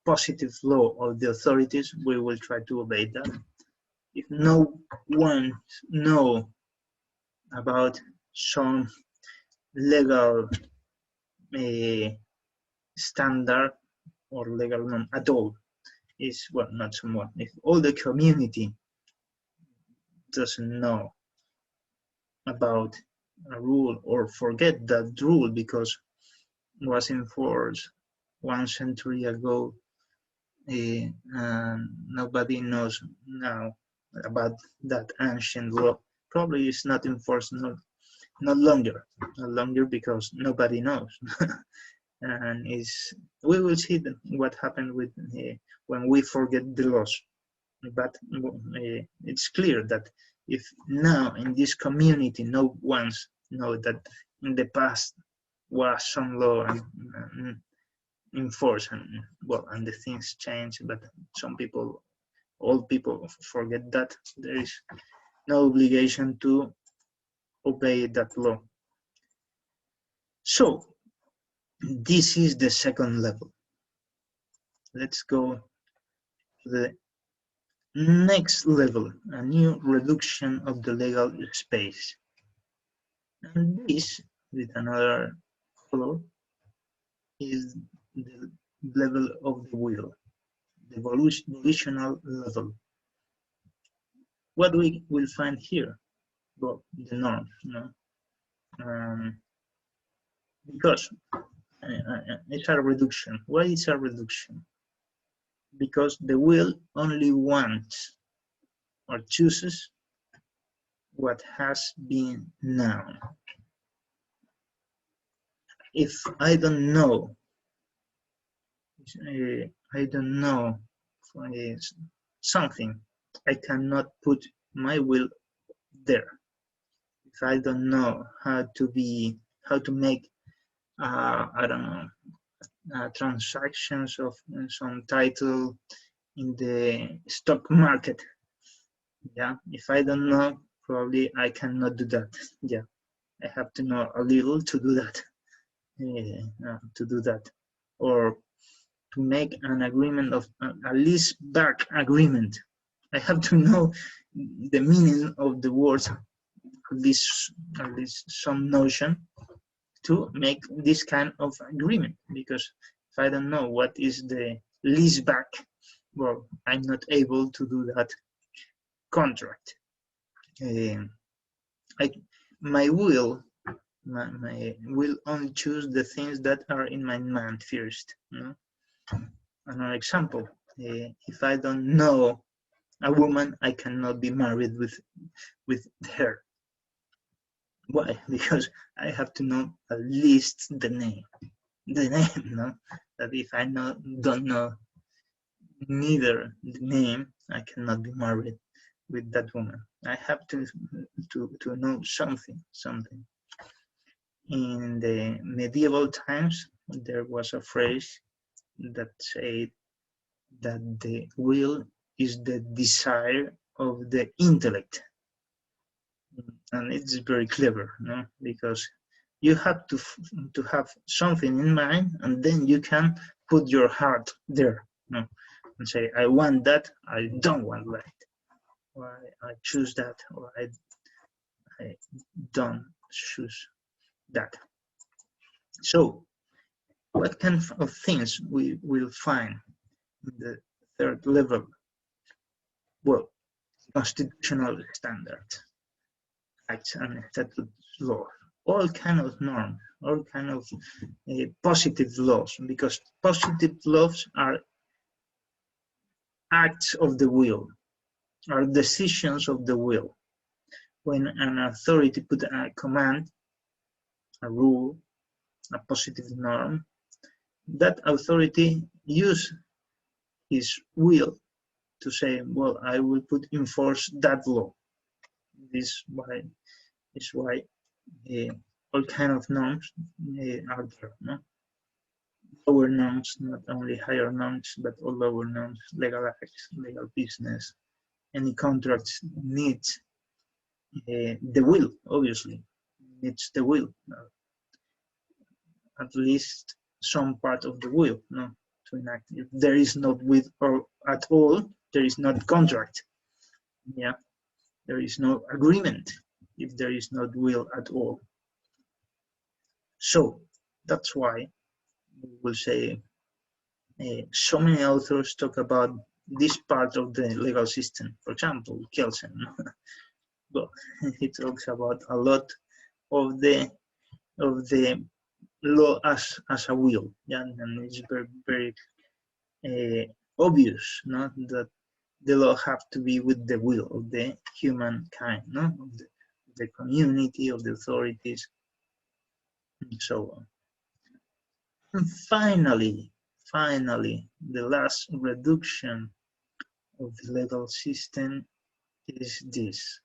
positive law of the authorities, we will try to obey that. If no one knows about some legal standard or legal norm at all, is, well, not someone, if all the community doesn't know about a rule or forget that rule because it was enforced 1 century ago, and nobody knows now about that ancient law, probably it's not enforced no longer because nobody knows. And we will see what happened with when we forget the laws. But it's clear that if now in this community no one's know that in the past was some law and enforced, and well, and the things change, but some people, old people, forget that there is no obligation to obey that law. So this is the second level. Let's go to the next level, a new reduction of the legal space. And this, with another color, is the level of the will, the volitional level. What we will find here? Well, the norms, because it's a reduction. Why is a reduction? Because the will only wants or chooses what has been known. If I don't know, something, I cannot put my will there. If I don't know how to make, I don't know, transactions of some title in the stock market, yeah, if I don't know, probably I cannot do that. Yeah, I have to know a little to do that, or to make an agreement of a lease back agreement. I have to know the meaning of the words, at least some notion, to make this kind of agreement. Because if I don't know what is the lease back, well, I'm not able to do that contract. My will only choose the things that are in my mind first. Another example, if I don't know a woman, I cannot be married with her. Why? Because I have to know at least the name, no? That if I don't know neither the name, I cannot be married with that woman. I have to know something. In the medieval times, there was a phrase that said that the will is the desire of the intellect. And it's very clever, no? Because you have to have something in mind, and then you can put your heart there, no? And say, I want that, I don't want that, or I choose that, or I don't choose that. So what kind of things we will find in the third level? Well, constitutional standards, acts and statute law, all kind of norms, all kind of positive laws, because positive laws are acts of the will, are decisions of the will. When an authority put a command, a rule, a positive norm, that authority use his will to say, well, I will enforce that law. This is why all kind of norms are there, no? Lower norms, not only higher norms, but all lower norms, legal acts, legal business, any contracts needs the will, obviously, needs the will, at least some part of the will, no, to enact. If there is not will or at all, there is not contract. Yeah, there is no agreement if there is not will at all. So that's why we will say so many authors talk about this part of the legal system. For example, Kelsen. Well, he talks about a lot of the law as a will, yeah, and it's very obvious, no, that the law have to be with the will of the humankind, no, of the community, of the authorities, and so on. And finally, the last reduction of the legal system is this: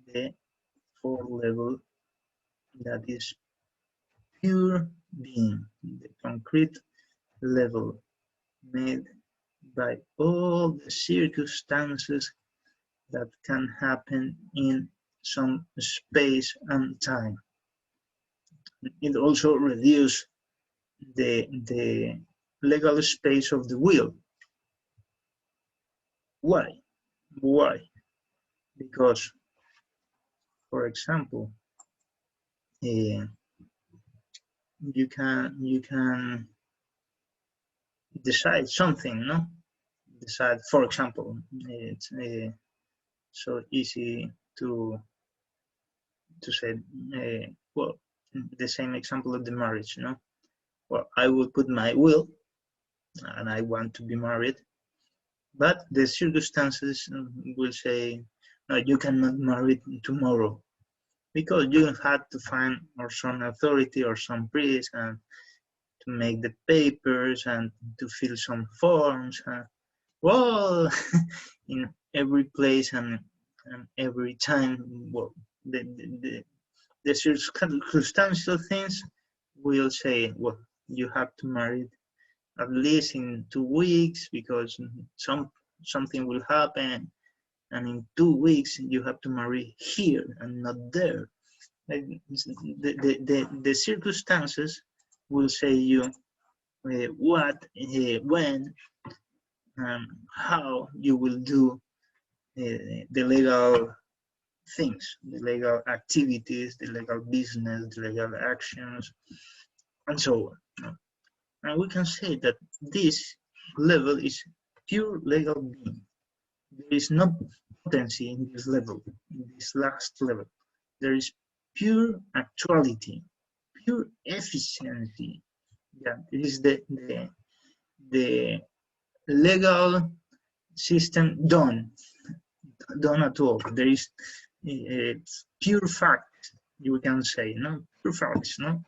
the fourth level, that is pure being, the concrete level made by all the circumstances that can happen in some space and time. It also reduces the legal space of the will. Why? Why? Because, for example, you can decide something, no? Decide, for example, it's so easy to say, well, the same example of the marriage, no? Well, I will put my will, and I want to be married, but the circumstances will say, no, you cannot marry tomorrow, because you had to find or some authority or some priest and to make the papers and to fill some forms. Well, in every place and every time, well, the circumstantial things will say, well, you have to marry at least in 2 weeks because something will happen, and in 2 weeks you have to marry here and not there. Like, the circumstances will say you what, when, how you will do the legal things, the legal activities, the legal business, the legal actions, and so on. And we can say that this level is pure legal being. There is no potency in this level, in this last level. There is pure actuality, pure efficiency. Yeah, it is the legal system done at all. There is pure facts, you can say, no? Pure facts, no?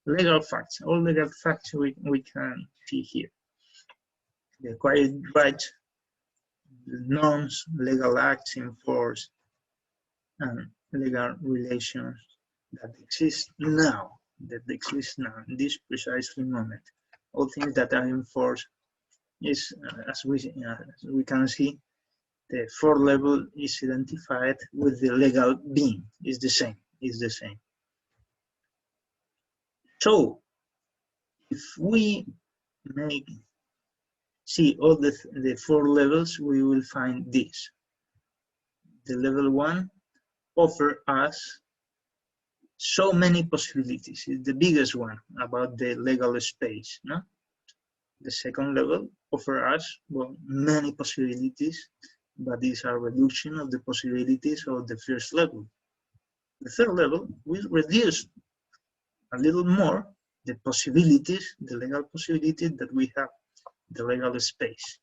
Legal facts, all legal facts we can see here. The acquired rights, norms, legal acts in force, and legal relations that exist now, in this precise moment. All things that are in force is, as we can see, the fourth level is identified with the legal being. Is the same. So, if we see all the 4 levels, we will find this. The level 1 offers us so many possibilities. It's the biggest one about the legal space, no? The second level offers us, well, many possibilities, but these are reduction of the possibilities of the first level. The third level will reduce a little more the possibilities, the legal possibilities that we have, the legal space.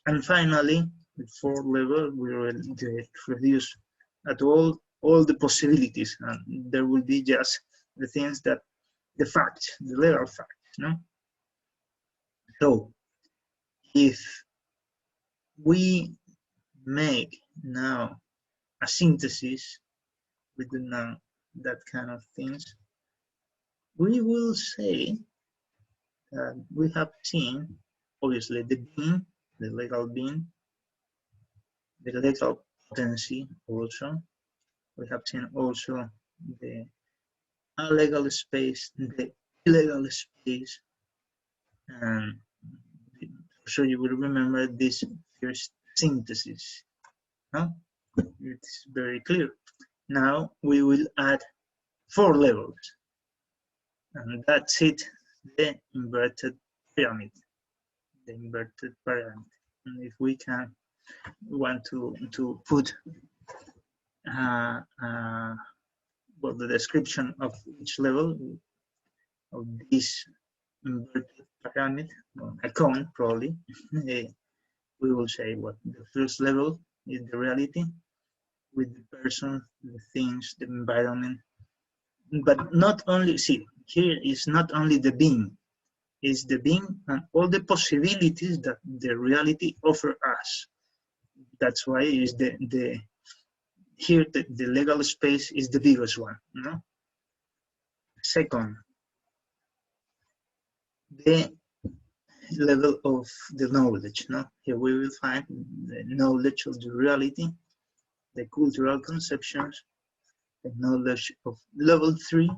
And finally, the fourth level will reduce at all the possibilities, and there will be just the things that, the facts, the legal facts, no? So, if we make now a synthesis with now that kind of things, we will say that we have seen, obviously, the being, the legal being, the legal potency also. We have seen also the illegal space, the illegal space, and so you will remember this first synthesis. No? It's very clear. Now we will add 4 levels, and that's it, the inverted pyramid. The inverted pyramid. And if we can want to put well, the description of each level of this inverted pyramid, a cone probably, we will say what the first level is the reality with the person, the things, the environment, but not only, see, here is not only the being, it's the being and all the possibilities that the reality offer us. That's why is here the legal space is the biggest one, no? Second, the level of the knowledge, no? Here we will find the knowledge of the reality, the cultural conceptions, the knowledge of level 3.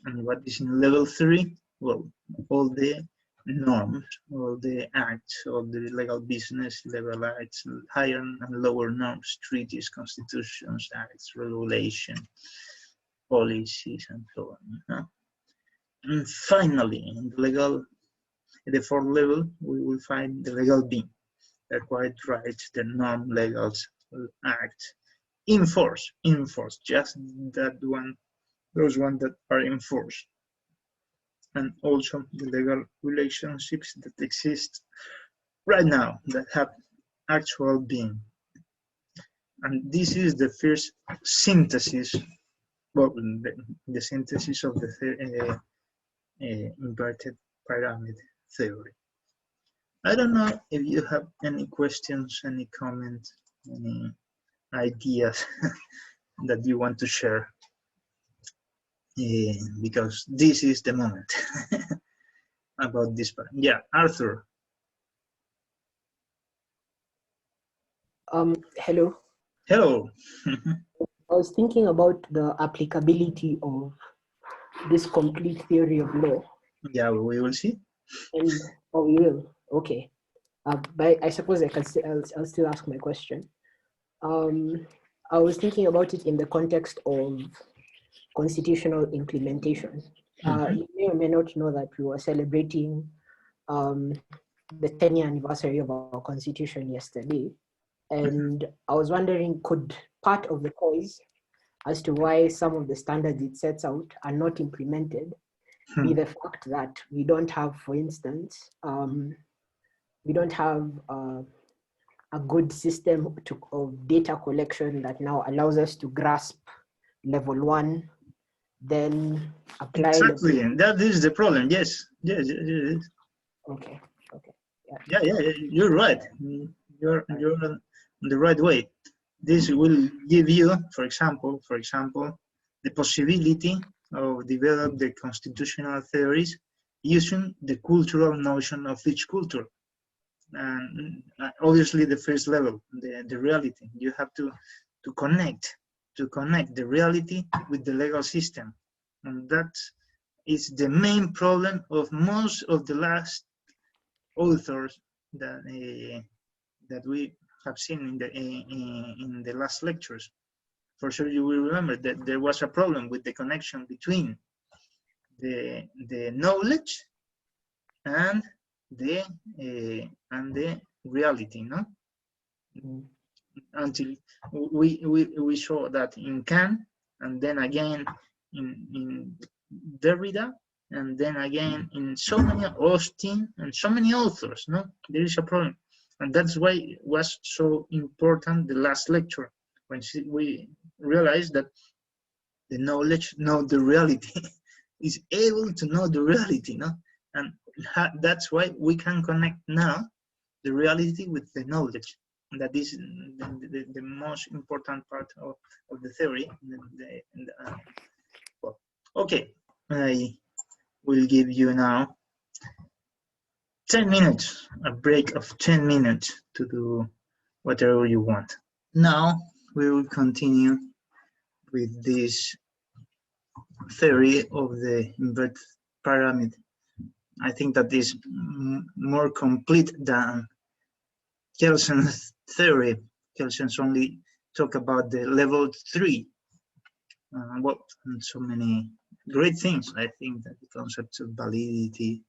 And what is in level 3? Well, all the norms, all the acts, all the legal business, legal acts, higher and lower norms, treaties, constitutions, acts, regulation, policies, and so on. No? And finally, in the fourth level, we will find the legal being, the quiet rights, the norm, legals, acts, in force, just that one, those ones that are in force. And also the legal relationships that exist right now, that have actual being. And this is the first synthesis, well, the synthesis of the inverted pyramid theory. I don't know if you have any questions, any comments, any ideas that you want to share, because this is the moment about this part. Yeah, Arthur. Hello. Hello. I was thinking about the applicability of this complete theory of law. Yeah, we will see. And we will. Okay. But I suppose I'll still ask my question. I was thinking about it in the context of constitutional implementation. You may or may not know that we were celebrating the 10-year anniversary of our constitution yesterday. And I was wondering, could part of the cause as to why some of the standards it sets out are not implemented be the fact that we don't have, for instance, we don't have a good system of data collection that now allows us to grasp level 1, then apply. Exactly, and that is the problem. Yes. Okay. Yeah. You're right. You're on the right way. This will give you, for example, the possibility of develop the constitutional theories using the cultural notion of each culture. And obviously the first level, the reality, you have to connect the reality with the legal system. And that is the main problem of most of the last authors that we have seen in the last lectures. For sure you will remember that there was a problem with the connection between the knowledge and the reality, no? Until we saw that in Kant, and then again in Derrida, and then again in so many Austin and so many authors, no? There is a problem. And that's why it was so important the last lecture, when we realized that the knowledge knows the reality, is able to know the reality, no? And that's why we can connect now the reality with the knowledge. And that is the most important part of the theory. Well, okay, I will give you now 10 minutes, a break of 10 minutes to do whatever you want. Now we will continue with this theory of the inverted pyramid. I think that is more complete than Kelsen's theory. Kelsen's only talk about the level 3. Well, and so many great things. I think that the concepts of validity,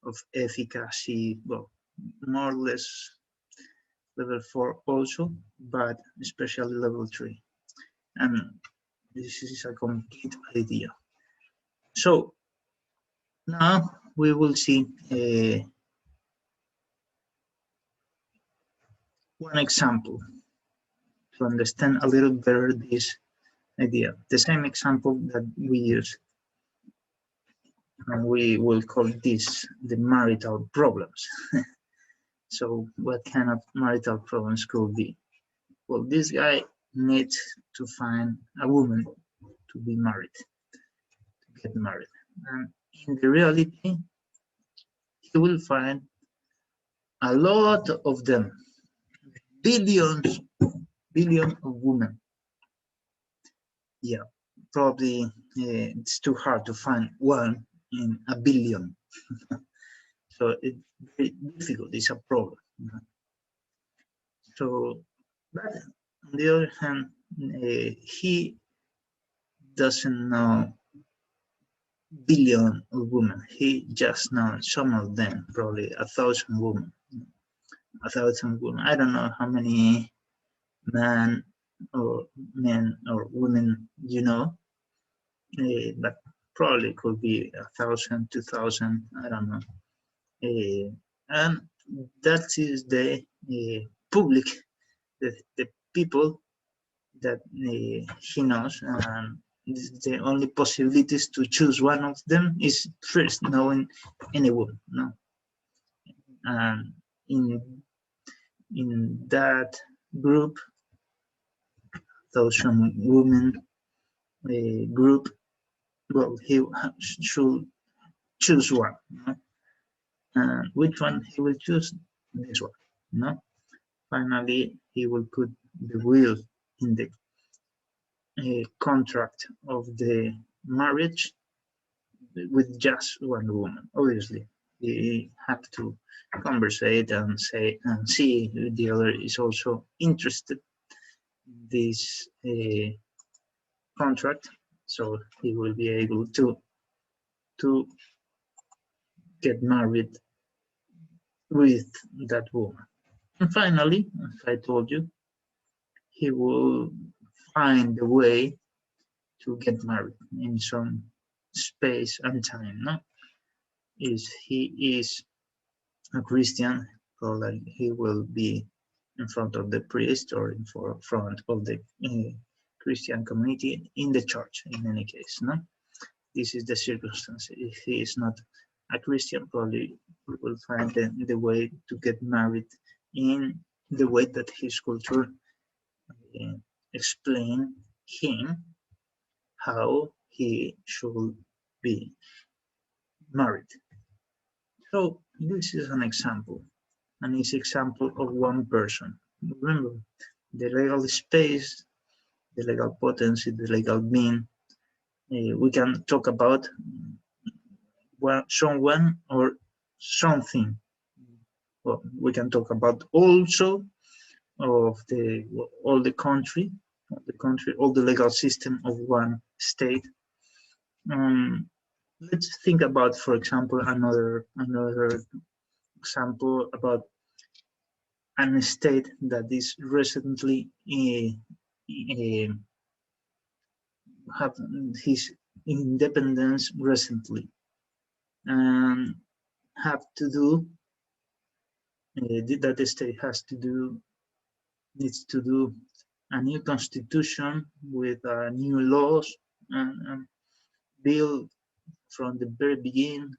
of efficacy, well, more or less level 4 also, but especially level 3. And this is a complete idea. So now we will see one example to understand a little better this idea. The same example that we use, and we will call this the marital problems. So what kind of marital problems could be? Well, this guy needs to find a woman to be married, to get married. And in the reality, he will find a lot of them, billions of women. Yeah, probably it's too hard to find one in a billion. So it's very difficult, it's a problem. So, but on the other hand, he doesn't know billion of women. He just knows some of them, probably 1,000 women. 1,000 women. I don't know how many men or women you know, but probably could be 1,000, 2,000. I don't know. And that is the public, the people that he knows, and the only possibilities to choose one of them is first knowing any woman. No, and in that group, 1,000 women group, well, he should choose one. No? And which one he will choose? This one. No. Finally, he will put the will in the contract of the marriage with just one woman. Obviously, he have to conversate and say and see if the other is also interested in this contract, so he will be able to get married with that woman. And finally, as I told you, he will find a way to get married in some space and time. No, if he is a Christian, probably he will be in front of the priest or in front of the Christian community in the church. In any case, no, this is the circumstance. If he is not a Christian, probably we will find the way to get married in the way that his culture explain him how he should be married. So this is an example, and it's example of one person. Remember, the legal space, the legal potency, the legal mean. We can talk about someone or something. Well, we can talk about also of all the country, all the legal system of one state. Let's think about, for example, another example about an state that is recently have his independence recently, and have to do that the state needs to do a new constitution with new laws and build from the very beginning,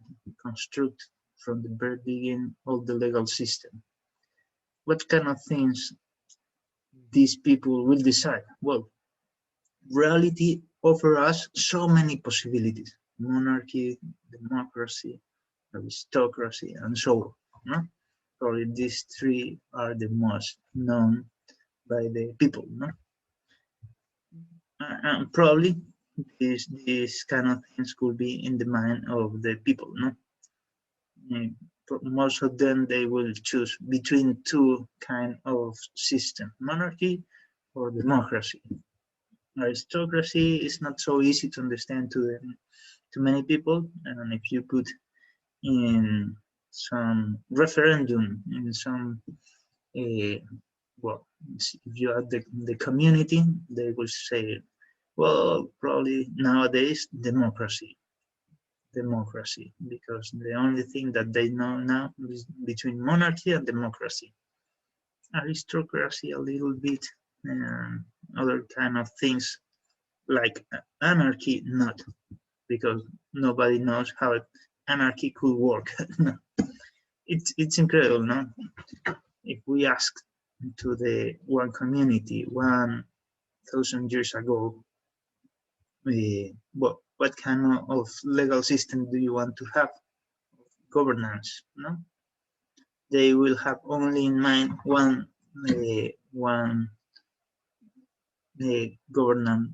construct from the very beginning all the legal system. What kind of things these people will decide? Well, reality offers us so many possibilities: monarchy, democracy, aristocracy, and so on. No? Probably these three are the most known by the people. No? And probably these kind of things could be in the mind of the people. No? Most of them, they will choose between two kind of system: monarchy or democracy. Aristocracy is not so easy to understand to many people, and if you put in some referendum in some well, if you are the community, they will say, well, probably nowadays democracy, because the only thing that they know now is between monarchy and democracy. Aristocracy a little bit, and other kind of things like anarchy, not, because nobody knows how anarchy could work. It's incredible, no? If we ask to the one community 1,000 years ago, what kind of legal system do you want to have? Governance, no? They will have only in mind one governance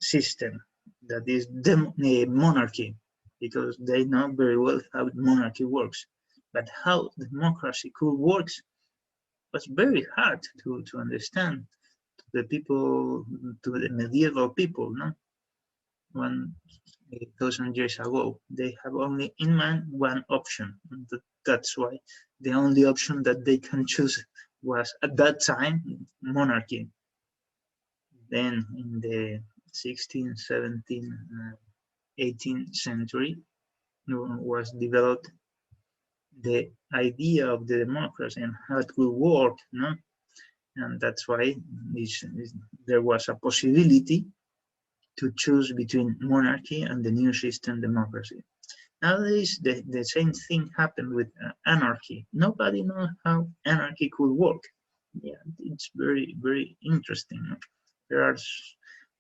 system, that is the monarchy, because they know very well how monarchy works. But how democracy could work was very hard to understand to the people, to the medieval people, no? 1,000 years ago, they have only in mind one option. That's why the only option that they can choose was at that time monarchy. Then in the 16th, 17th, 18th century was developed the idea of the democracy and how it could work, no? And that's why there was a possibility to choose between monarchy and the new system democracy. Nowadays, the same thing happened with anarchy. Nobody knows how anarchy could work. Yeah, it's very, very interesting. There are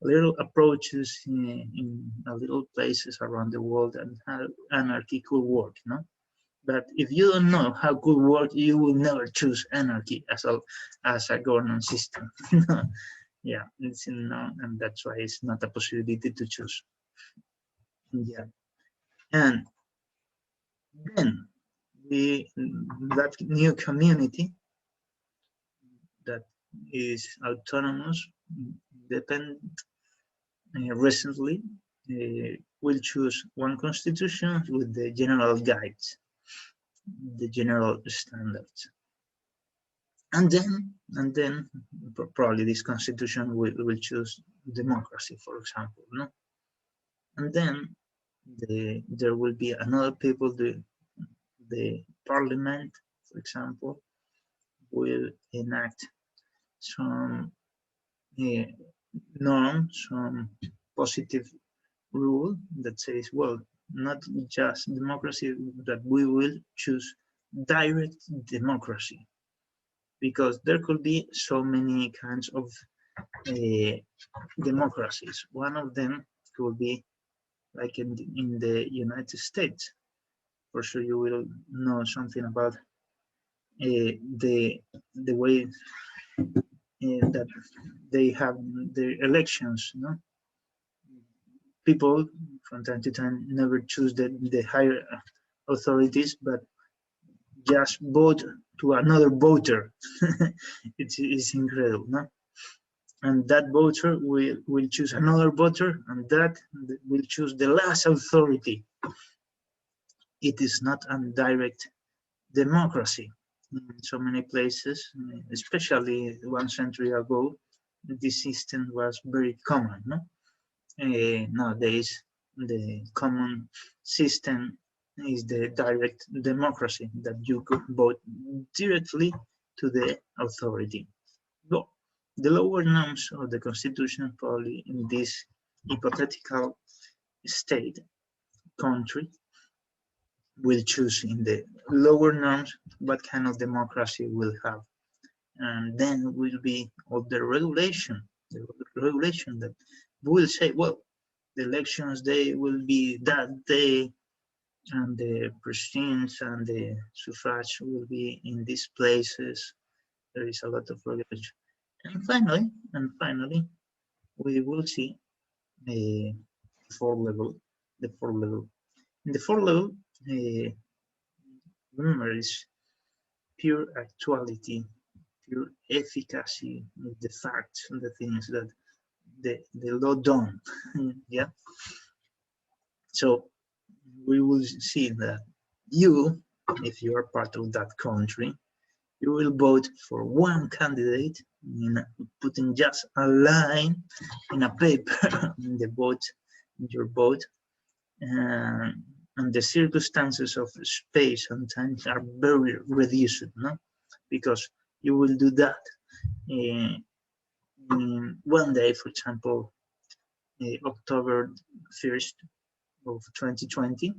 little approaches in little places around the world and how anarchy could work, no? But if you don't know how it could work, you will never choose anarchy as a governance system. Yeah, it's no, and that's why it's not a possibility to choose. Yeah, and then that new community that is autonomous, independent, recently will choose one constitution with the general guides, the general standards, and then probably this constitution will choose democracy, for example, no? And then there will be another people, the parliament, for example, will enact some norm, some positive rule that says, well, not just democracy, that we will choose direct democracy, because there could be so many kinds of democracies. One of them could be like in the United States. For sure, you will know something about the way that they have their elections. No, people from time to time never choose the higher authorities, but just vote to another voter. It's incredible, no? And that voter will choose another voter, and that will choose the last authority. It is not a direct democracy. In so many places, especially 1 century ago, this system was very common. No? Nowadays, the common system is the direct democracy, that you could vote directly to the authority. But the lower norms of the constitution, probably in this hypothetical state, country, will choose in the lower norms what kind of democracy we'll have. And then will be of the regulation that will say, well, the elections day will be that day, and the precincts and the suffrage will be in these places. There is a lot of regulation. And finally, we will see the fourth level. In the fourth level, remember, is pure actuality, pure efficacy of the facts and the things that the law done. Yeah. So we will see that you if you are part of that country, you will vote for one candidate, putting just a line in a paper in the vote, in your vote, and the circumstances of space and time are very reduced, no? Because you will do that in one day, for example, October 1st of 2020,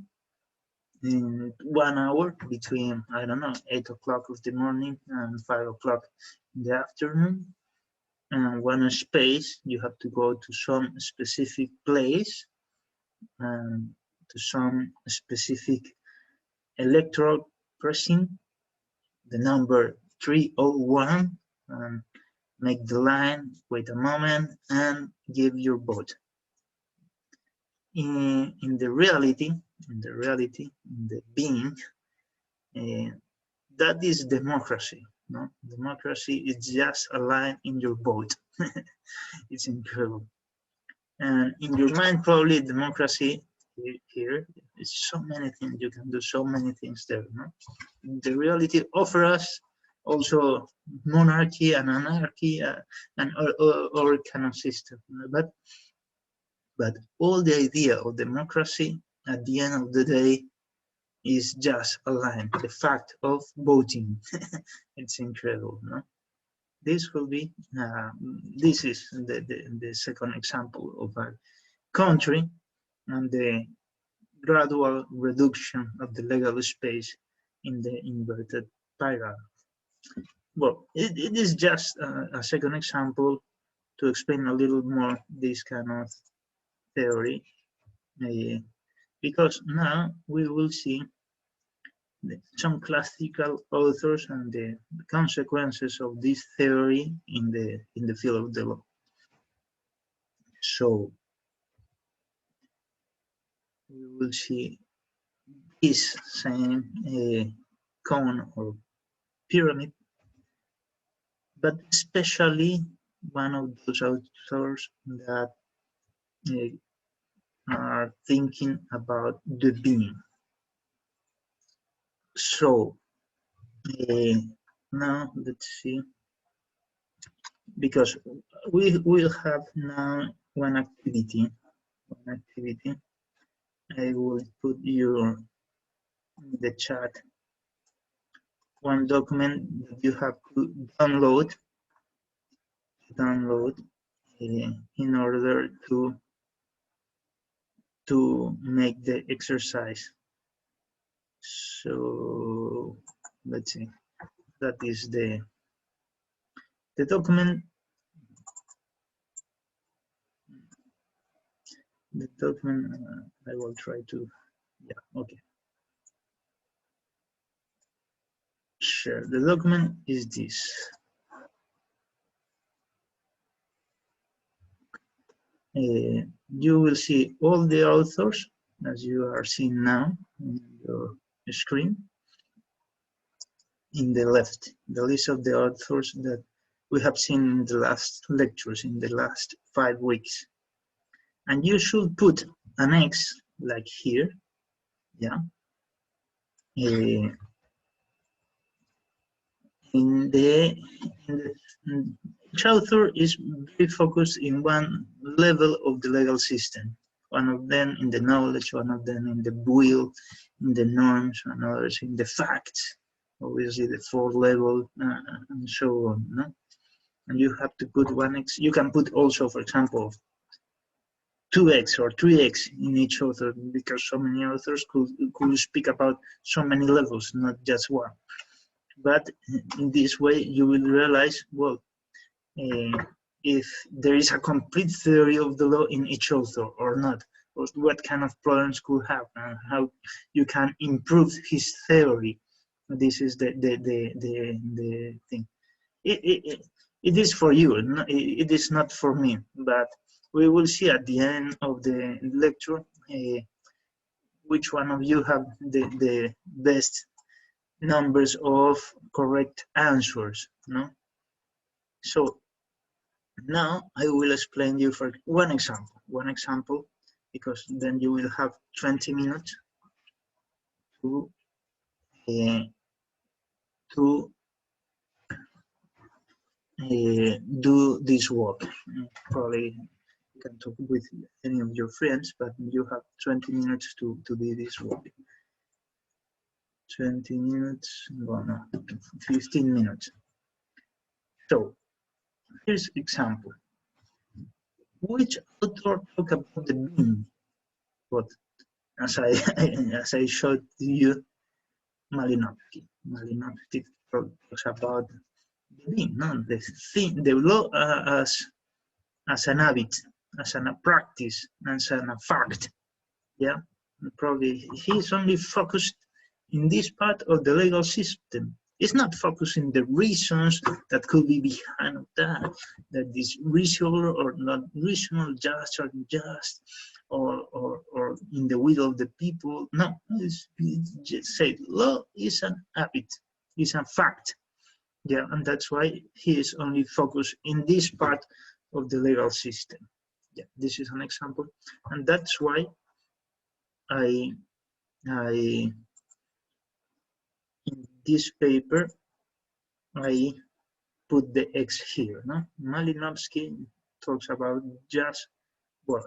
in 1 hour between, I don't know, 8 o'clock of the morning and 5 o'clock in the afternoon. And one space, you have to go to some specific place and to some specific electoral precinct, the number 301, and make the line, wait a moment, and give your vote. In the reality, in the being, that is democracy. No, democracy is just a line in your vote. It's incredible. And in your mind, probably democracy here is so many things. You can do so many things there. No, the reality offers us also monarchy and anarchy and all kind of system. But all the idea of democracy at the end of the day is just a line, the fact of voting. It's incredible, no? This will be, this is the second example of a country and the gradual reduction of the legal space in the inverted pyramid. Well, it is just a second example to explain a little more this kind of theory, because now we will see some classical authors and the consequences of this theory in the field of the law. So we will see this same cone or pyramid, but especially one of those authors that are thinking about the being. So now let's see, because we will have now one activity. I will put you in the chat one document that you have to download in order to make the exercise. So let's see, that is the document. The document, I will try to, yeah, okay. Sure, the document is this. You will see all the authors as you are seeing now on your screen. In the left, the list of the authors that we have seen in the last lectures, in the last 5 weeks. And you should put an X, like here, yeah. Each author is very focused in one level of the legal system. One of them in the knowledge, one of them in the will, in the norms, and others in the facts. Obviously, the 4th level, and so on. No? And you have to put 1X. You can put also, for example, 2X or 3X in each author, because so many authors could speak about so many levels, not just one. But in this way, you will realize, well, if there is a complete theory of the law in each author or not, or what kind of problems could have, and how you can improve his theory. This is the thing. It is for you. It is not for me. But we will see at the end of the lecture which one of you have the best numbers of correct answers. No. So now I will explain you for one example, because then you will have 20 minutes to to do this work. Probably you can talk with any of your friends, but you have 20 minutes to do this work. 20 minutes, well, no, 15 minutes. So here's example. Which author talk about the being? But as I showed you, Malinowski. Malinowski talks about the being, no, the thing, the law as an habit, as a practice, as a fact. Yeah, probably he's only focused in this part of the legal system. It's not focusing the reasons that could be behind that is reasonable or not reasonable, just or unjust, or in the will of the people. No, it's just say law is an habit, is a fact. Yeah, and that's why he is only focused in this part of the legal system. Yeah, this is an example, and that's why I in this paper, I put the X here. No, Malinowski talks about just, well,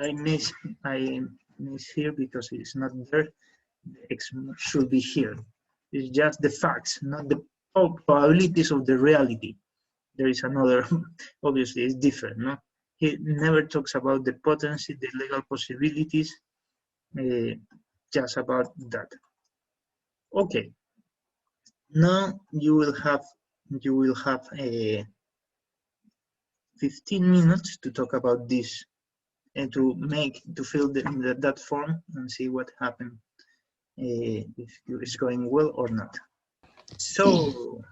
I miss here because it's not there. The X should be here. It's just the facts, not the probabilities of the reality. There is another, obviously, it's different. No, he never talks about the potency, the legal possibilities, just about that. Okay. Now you will have a 15 minutes to talk about this and to fill that form and see what happened, if it's going well or not. So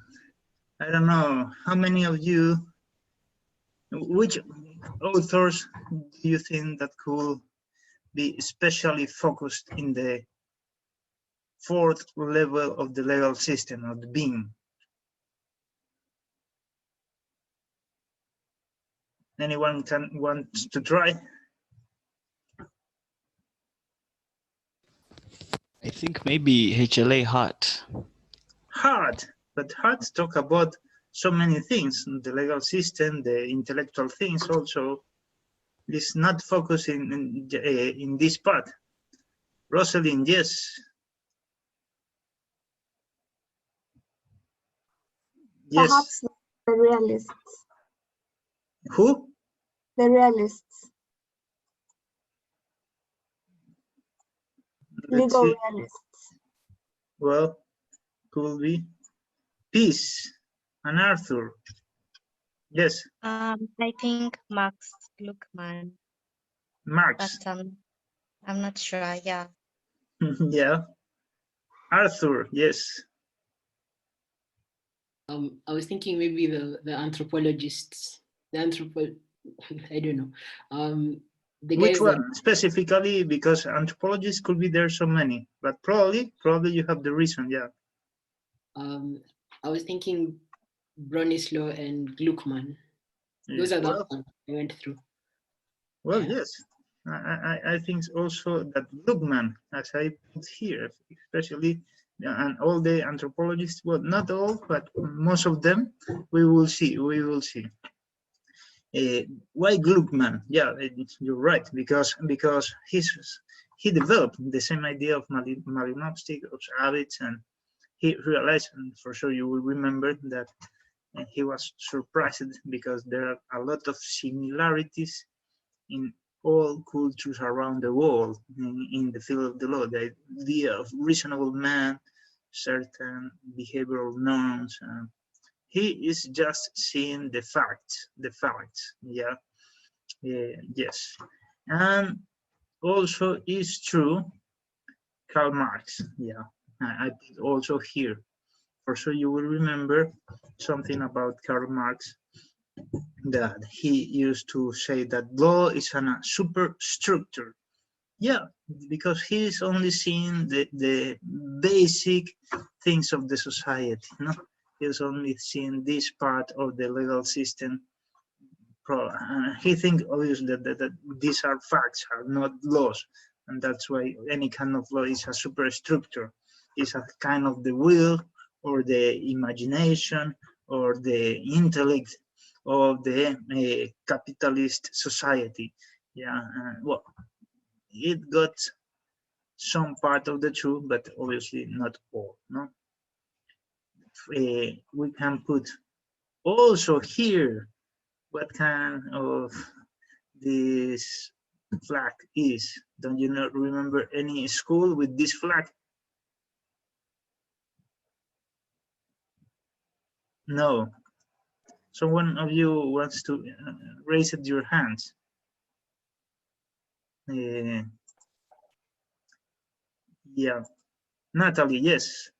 I don't know how many of you, which authors do you think that could be especially focused in the fourth level of the legal system of the being? Anyone wants to try? I think maybe HLA Hart. Hart, but Hart talk about so many things, the legal system, the intellectual things also. It's not focusing in this part. Rosalind, yes. Yes. Perhaps the realists. Who? The realists. Let's Legal see. realists. Well, could be Peace and Arthur. Yes. I think Max Gluckman. Marx. But I'm not sure. Yeah. Yeah. Arthur. Yes. I was thinking maybe the anthropologists. I don't know. The Which guys one specifically? Because anthropologists could be there so many, but probably you have the reason. Yeah. I was thinking Bronislaw and Gluckman. Those are the ones I went through. Well, Yeah. yes. I think also that Gluckman, as I put here, especially, and all the anthropologists, well, not all, but most of them, we will see. Why Gluckman? Yeah, you're right, because he developed the same idea of Malinowski, of habits, and he realized, and for sure you will remember that he was surprised because there are a lot of similarities in all cultures around the world in the field of the law. The idea of reasonable man, certain behavioral norms. He is just seeing the facts. Yeah, yes. And also is true, Karl Marx. Yeah, I put also here. For sure you will remember something about Karl Marx, that he used to say that law is a superstructure. Yeah, because he's only seeing the basic things of the society. No, he's only seeing this part of the legal system. He thinks obviously that these are facts, are not laws, and that's why any kind of law is a superstructure. is a kind of the will or the imagination or the intellect of the capitalist society. Yeah, well, it got some part of the truth, but obviously not all. No, we can put also here what kind of this flag is. Don't you not remember any school with this flag? No. So one of you wants to raise it your hands. Yeah, Natalie, yes.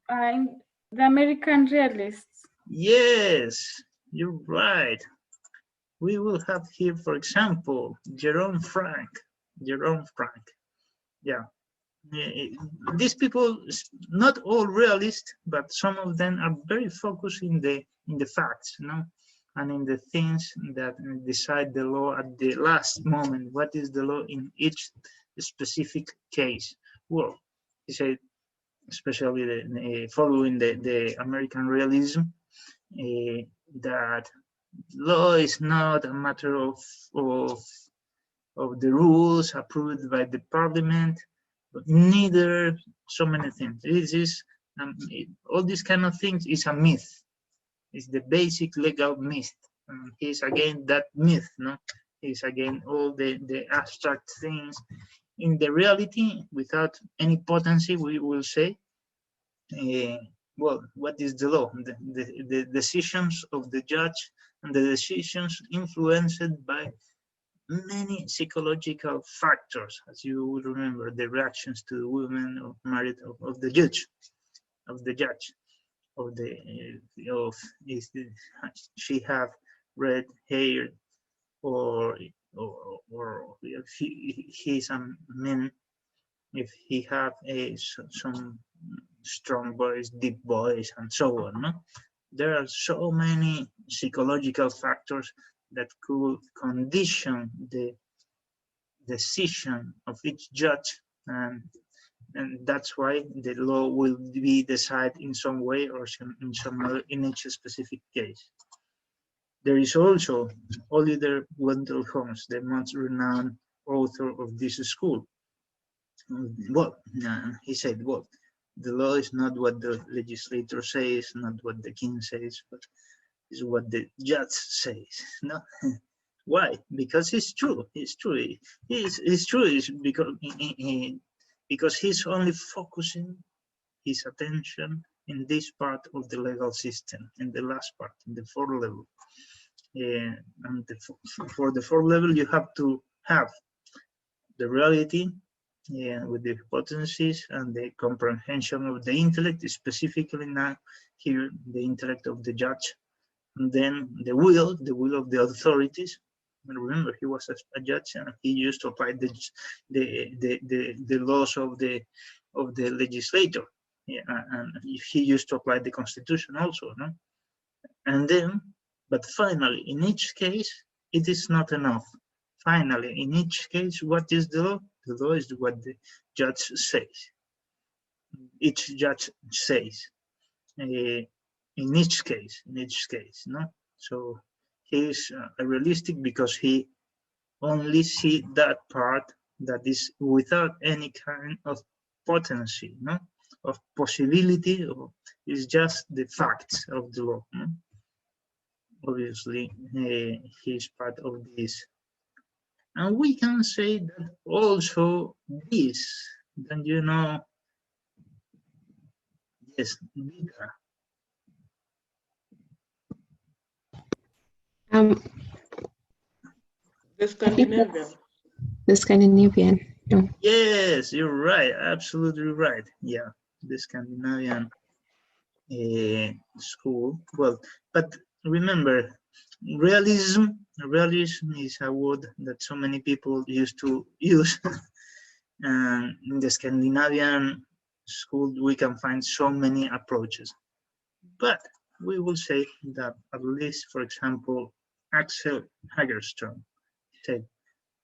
The American realists. Yes, you're right. We will have here, for example, Jerome Frank. Jerome Frank. Yeah. These people, not all realists, but some of them are very focused in the facts, you know, and in the things that decide the law at the last moment. What is the law in each specific case? Well, he said, especially following the American realism, that law is not a matter of the rules approved by the parliament, but neither so many things. This is all these kind of things is a myth. It's the basic legal myth. He's again that myth, no? He's again all the abstract things. In the reality, without any potency, we will say, well, what is the law? The decisions of the judge and the decisions influenced by many psychological factors, as you would remember, the reactions to the women of married of the judge, of is she have red hair, or if he's a man, if he have some strong voice, deep voice, and so on. No? There are so many psychological factors that could condition the decision of each judge, and that's why the law will be decided in some way or in some other in each specific case. There is also Oliver Wendell Holmes, the most renowned author of this school. Well, he said, well, the law is not what the legislator says, not what the king says, but is what the judge says. No, why? Because it's true. It's true. It's true. It's because he's only focusing his attention in this part of the legal system, in the last part, in the fourth level. And for the fourth level, you have to have the reality, with the hypotheses and the comprehension of the intellect, specifically now here the intellect of the judge, and then the will of the authorities. And remember, he was a judge, and he used to apply the laws of the legislator. Yeah, and he used to apply the constitution also, no? And then, but finally, in each case, it is not enough. Finally, in each case, what is the law? The law is what the judge says. Each judge says. In each case, no? So he is realistic because he only see that part that is without any kind of potency, no? Of possibility, or is just the facts of the law. No? Obviously, he is part of this. And we can say that also this, then you know, yes, Vika. The Scandinavian. The Scandinavian. No. Yes, you're right, absolutely right. Yeah, the Scandinavian school. Well, but remember, realism is a word that so many people used to use. And in the Scandinavian school, we can find so many approaches. But we will say that at least, for example, Axel Hagerström said,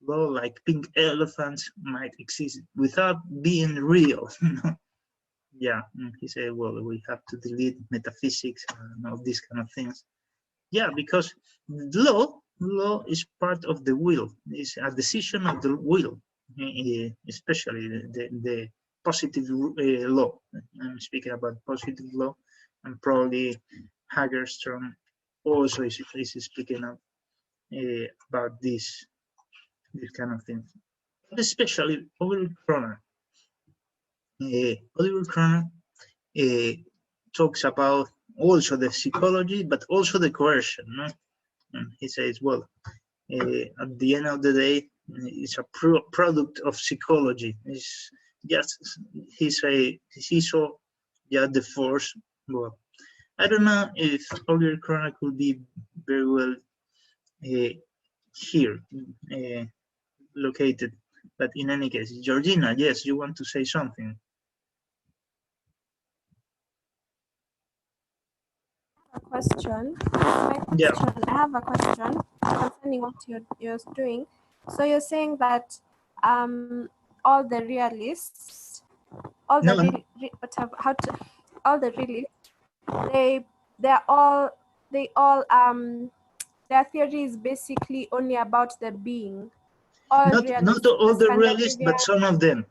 law like pink elephants might exist without being real. Yeah, and he said, well, we have to delete metaphysics and all these kind of things. Yeah, because law is part of the will. It's a decision of the will, especially the positive law. I'm speaking about positive law, and probably Hagerstrom also is speaking of, about this kind of thing. But especially Oliver Kroner. Oliver Kroner talks about also the psychology, but also the coercion. No? And he says, well, at the end of the day, it's a product of psychology. It's just, he saw, yeah, the force. Well, I don't know if Oliver Kroner could be very well here, located, but in any case, Georgina, yes, you want to say something? Question. Yeah. I have a question concerning what you're doing. So you're saying that all the realists, all the all the realists, they all their theory is basically only about the being. Not all the realists, but some of them.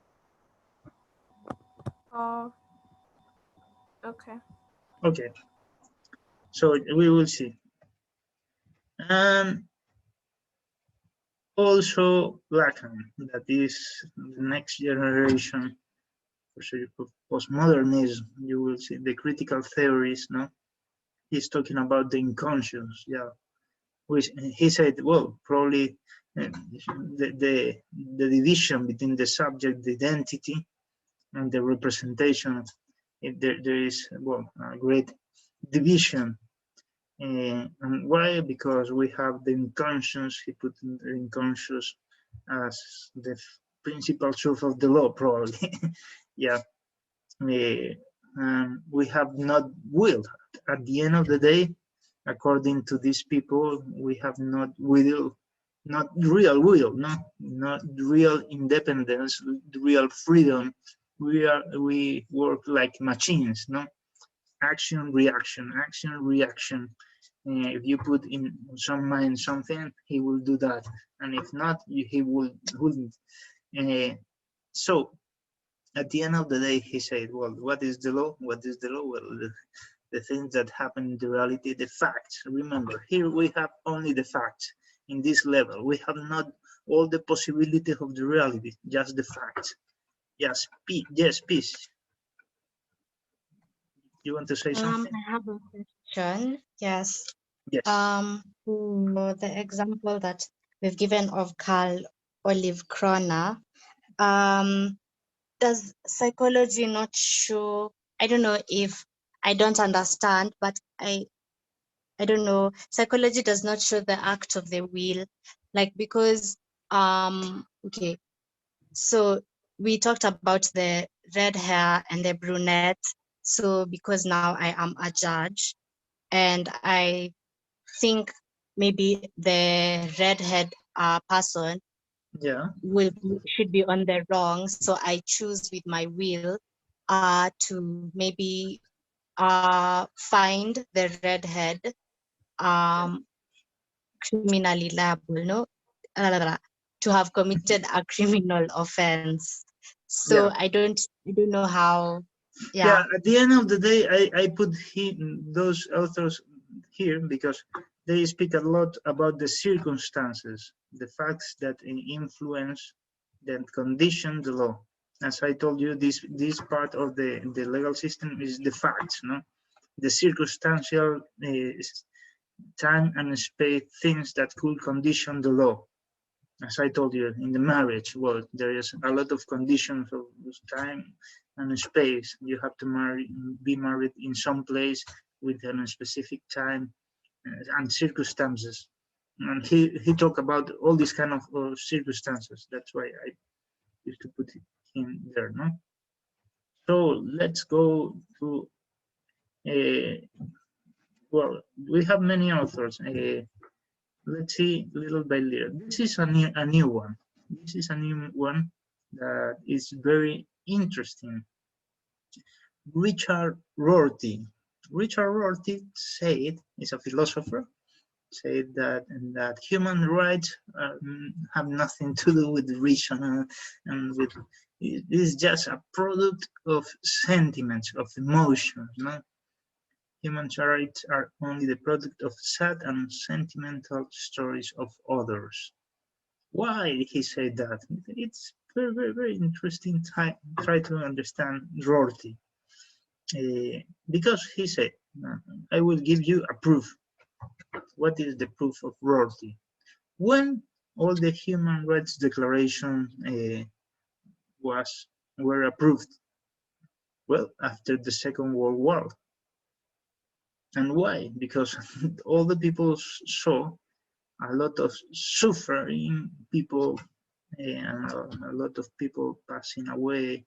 Oh, okay. Okay. So we will see. And also Lacan, that is the next generation of postmodernism. You will see the critical theories, no? He's talking about the unconscious, yeah. Which he said, well, probably the division between the subject, the identity, and the representation, there is, well, a great division. And why? Because we have the unconscious, he put the unconscious as the principal truth of the law, probably. Yeah. We have not will. At the end of the day, according to these people, we have not will, not real will, not real independence, real freedom. We work like machines, no? Action, reaction, action, reaction. If you put in some mind something, he will do that, and if not, he wouldn't. So at the end of the day, he said, well, what is the law? What is the law? Well, the things that happen in the reality, the facts. Remember, here we have only the facts in this level. We have not all the possibilities of the reality, just the facts. Yes, yes, peace. You want to say something? I have a question. Yes. Yes. For the example that we've given of Karl Olive Kroner, does psychology not show? I don't know if I don't understand, but I don't know. Psychology does not show the act of the will, like, because okay, so we talked about the red hair and the brunette. So because now I am a judge, and I think maybe the redhead person should be on the wrong, so I choose with my will to maybe find the redhead criminally liable, no, to have committed a criminal offense. So I don't know how. Yeah, at the end of the day, I put those authors here because they speak a lot about the circumstances, the facts that influence, that condition the law. As I told you, this part of the legal system is the facts, no? The circumstantial time and space things that could condition the law. As I told you, in the marriage, well, there is a lot of conditions of time and space. You have to be married in some place within a specific time and circumstances. And he talked about all these kind of circumstances. That's why I used to put him there, no? So let's go to, well, we have many authors. let's see little by little. This is a new one. This is a new one that is very interesting. Richard Rorty. Richard Rorty said, is a philosopher, said that human rights have nothing to do with reason and with it is just a product of sentiments, of emotions. No? Human rights are only the product of sad and sentimental stories of others. Why did he say that? It's very, very, very interesting. Try to understand Rorty. Because he said, I will give you a proof. What is the proof of Rorty? When all the human rights declaration were approved, well, after the Second World War. And why? Because all the people saw a lot of suffering people and a lot of people passing away,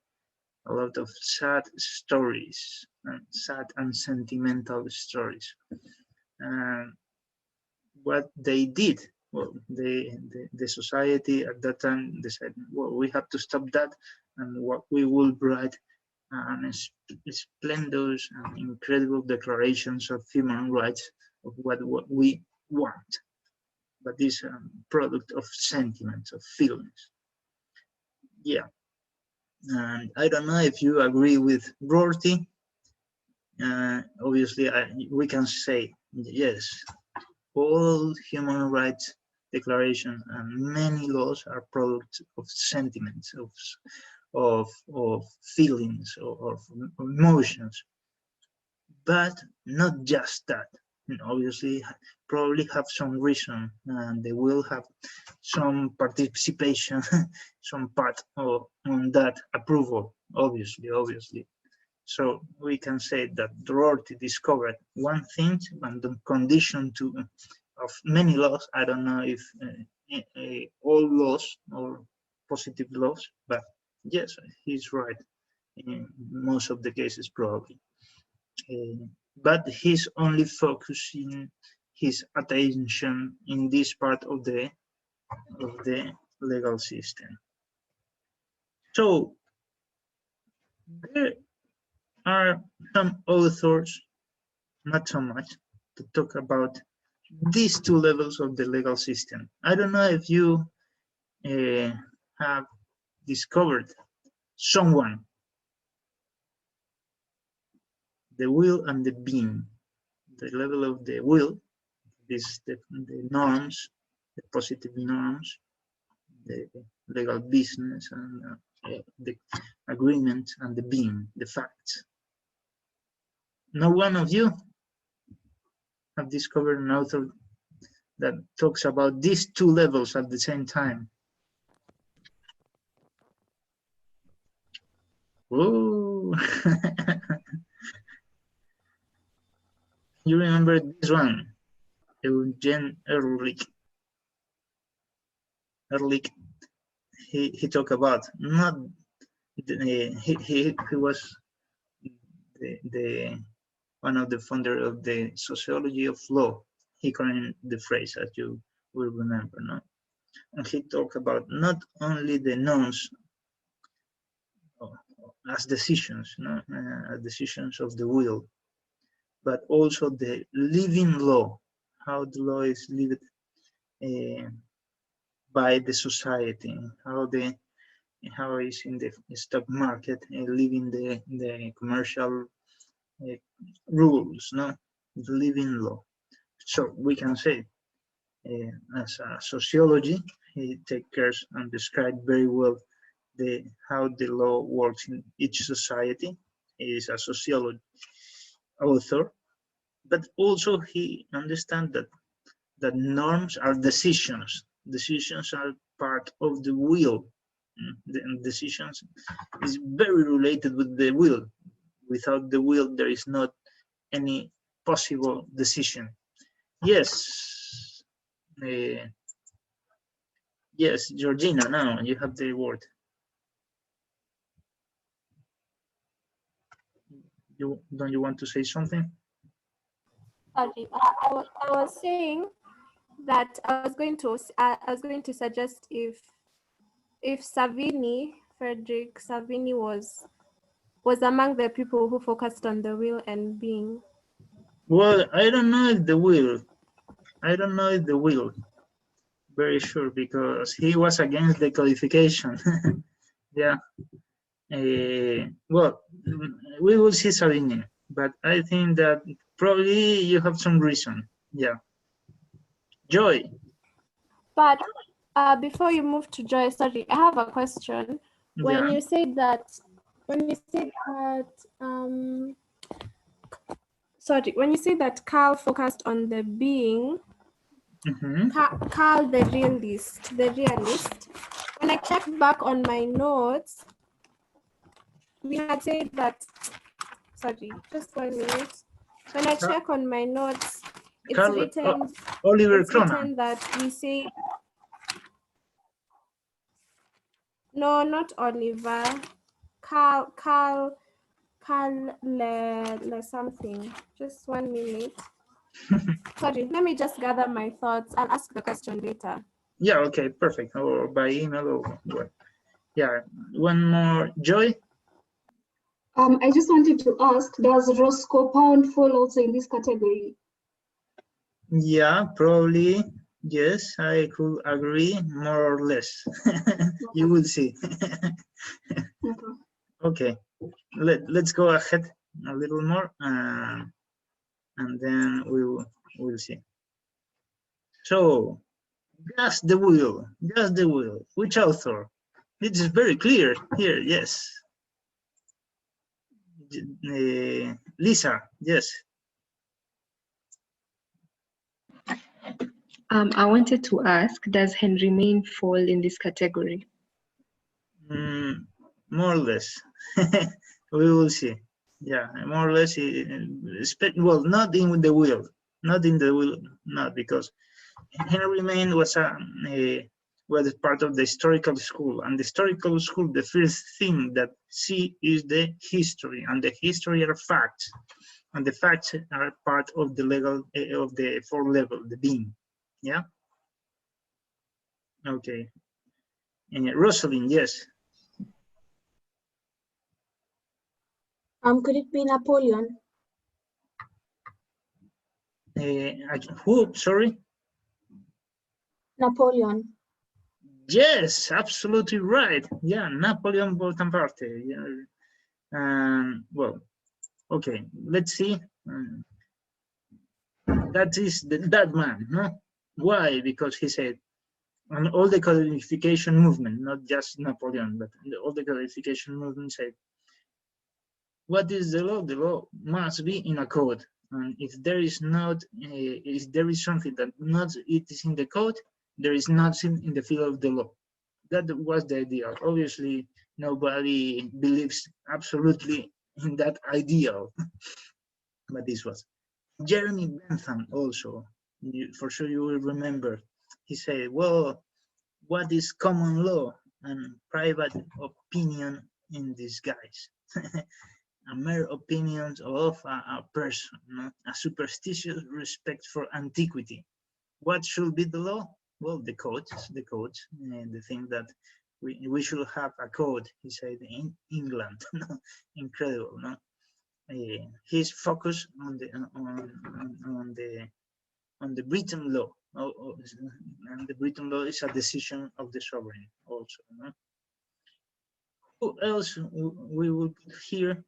a lot of sad stories, and sad and sentimental stories. And what they did, well, the society at that time decided, well, we have to stop that, and what we will write and splendid and incredible declarations of human rights of what we want. But this product of sentiments, of feelings. Yeah. And I don't know if you agree with Rorty. Obviously, we can say, yes, all human rights declaration and many laws are products of sentiments, of feelings, of emotions, but not just that. And obviously, probably have some reason, and they will have some participation, some part on that approval. Obviously. So we can say that Rorty discovered one thing and the condition of many laws. I don't know if all laws or positive laws, but yes, he's right in most of the cases probably. But he's only focusing his attention in this part of the legal system. So there are some authors, not so much, to talk about these two levels of the legal system. I don't know if you have discovered someone, the will and the being. The level of the will is the norms, the positive norms, the legal business, and the agreement, and the being, the facts. No one of you have discovered an author that talks about these two levels at the same time. Oh, you remember this one, Eugen Ehrlich. Ehrlich, he talked about not he was the one of the founder of the sociology of law. He coined the phrase, as you will remember, no? And he talked about not only the norms as decisions, no, decisions of the will, but also the living law, how the law is lived by the society, how is in the stock market living the commercial rules, no, the living law. So we can say, as a sociology, he takes care and describes very well how the law works in each society. He is a sociology author, but also he understands that norms are decisions. Decisions are part of the will. The decisions is very related with the will. Without the will, there is not any possible decision. Yes. Yes, Georgina, now you have the word. Don't you want to say something? Sorry, I was saying that I was going to suggest if Savigny, Friedrich Savigny was among the people who focused on the will and being. Well, I don't know if the will. I don't know if the will. Very sure, because he was against the codification. Yeah. Well, we will see Savigny, but I think that probably you have some reason. Yeah. Joy. But before you move to Joy, sorry, I have a question. When Yeah. you say that, when you say that Karl focused on the being, Karl the realist. When I checked back on my notes, we had said that. Sorry, just 1 minute. When I check on my notes, it's Karl, written. Oliver It's Crona. written that we say. No, not Oliver. Karl Le something. Just 1 minute. Sorry, let me just gather my thoughts. I'll ask the question later. Yeah, okay, perfect. Or by email or what. Yeah, one more. Joy? I just wanted to ask, does Roscoe Pound fall also in this category? Yeah, probably. Yes, I could agree, more or less. You will see. Okay, let's go ahead a little more, and then we'll see. So, gas the wheel. Which author? It is very clear here, yes. Lisa, yes. I wanted to ask, does Henry Maine fall in this category? More or less. We will see. Yeah, more or less. Well, not in the will. Not because Henry Maine was part of the historical school, and the historical school, the first thing that see is the history, and the history are facts, and the facts are part of the legal of the fourth level, the being. Yeah. Okay. Rosalind, yes. Could it be Napoleon? Who? Sorry. Napoleon. Yes, absolutely right. Yeah, Napoleon Bonaparte. Yeah. Well, okay. Let's see. That is that man, no? Why? Because he said, and all the codification movement, not just Napoleon, but all the codification movement said, what is the law? The law must be in a code. And if there is not, if there is something that not it is in the code, there is nothing in the field of the law. That was the idea. Obviously, nobody believes absolutely in that ideal, but this was. Jeremy Bentham also, for sure you will remember, he said, well, what is common law and private opinion in disguise? A mere opinions of a person, not a superstitious respect for antiquity. What should be the law? Well, the codes, the thing that we should have a code, he said, in England. Incredible, no? His focus on the Britain law, and the Britain law is a decision of the sovereign also. No? Who else we will put here?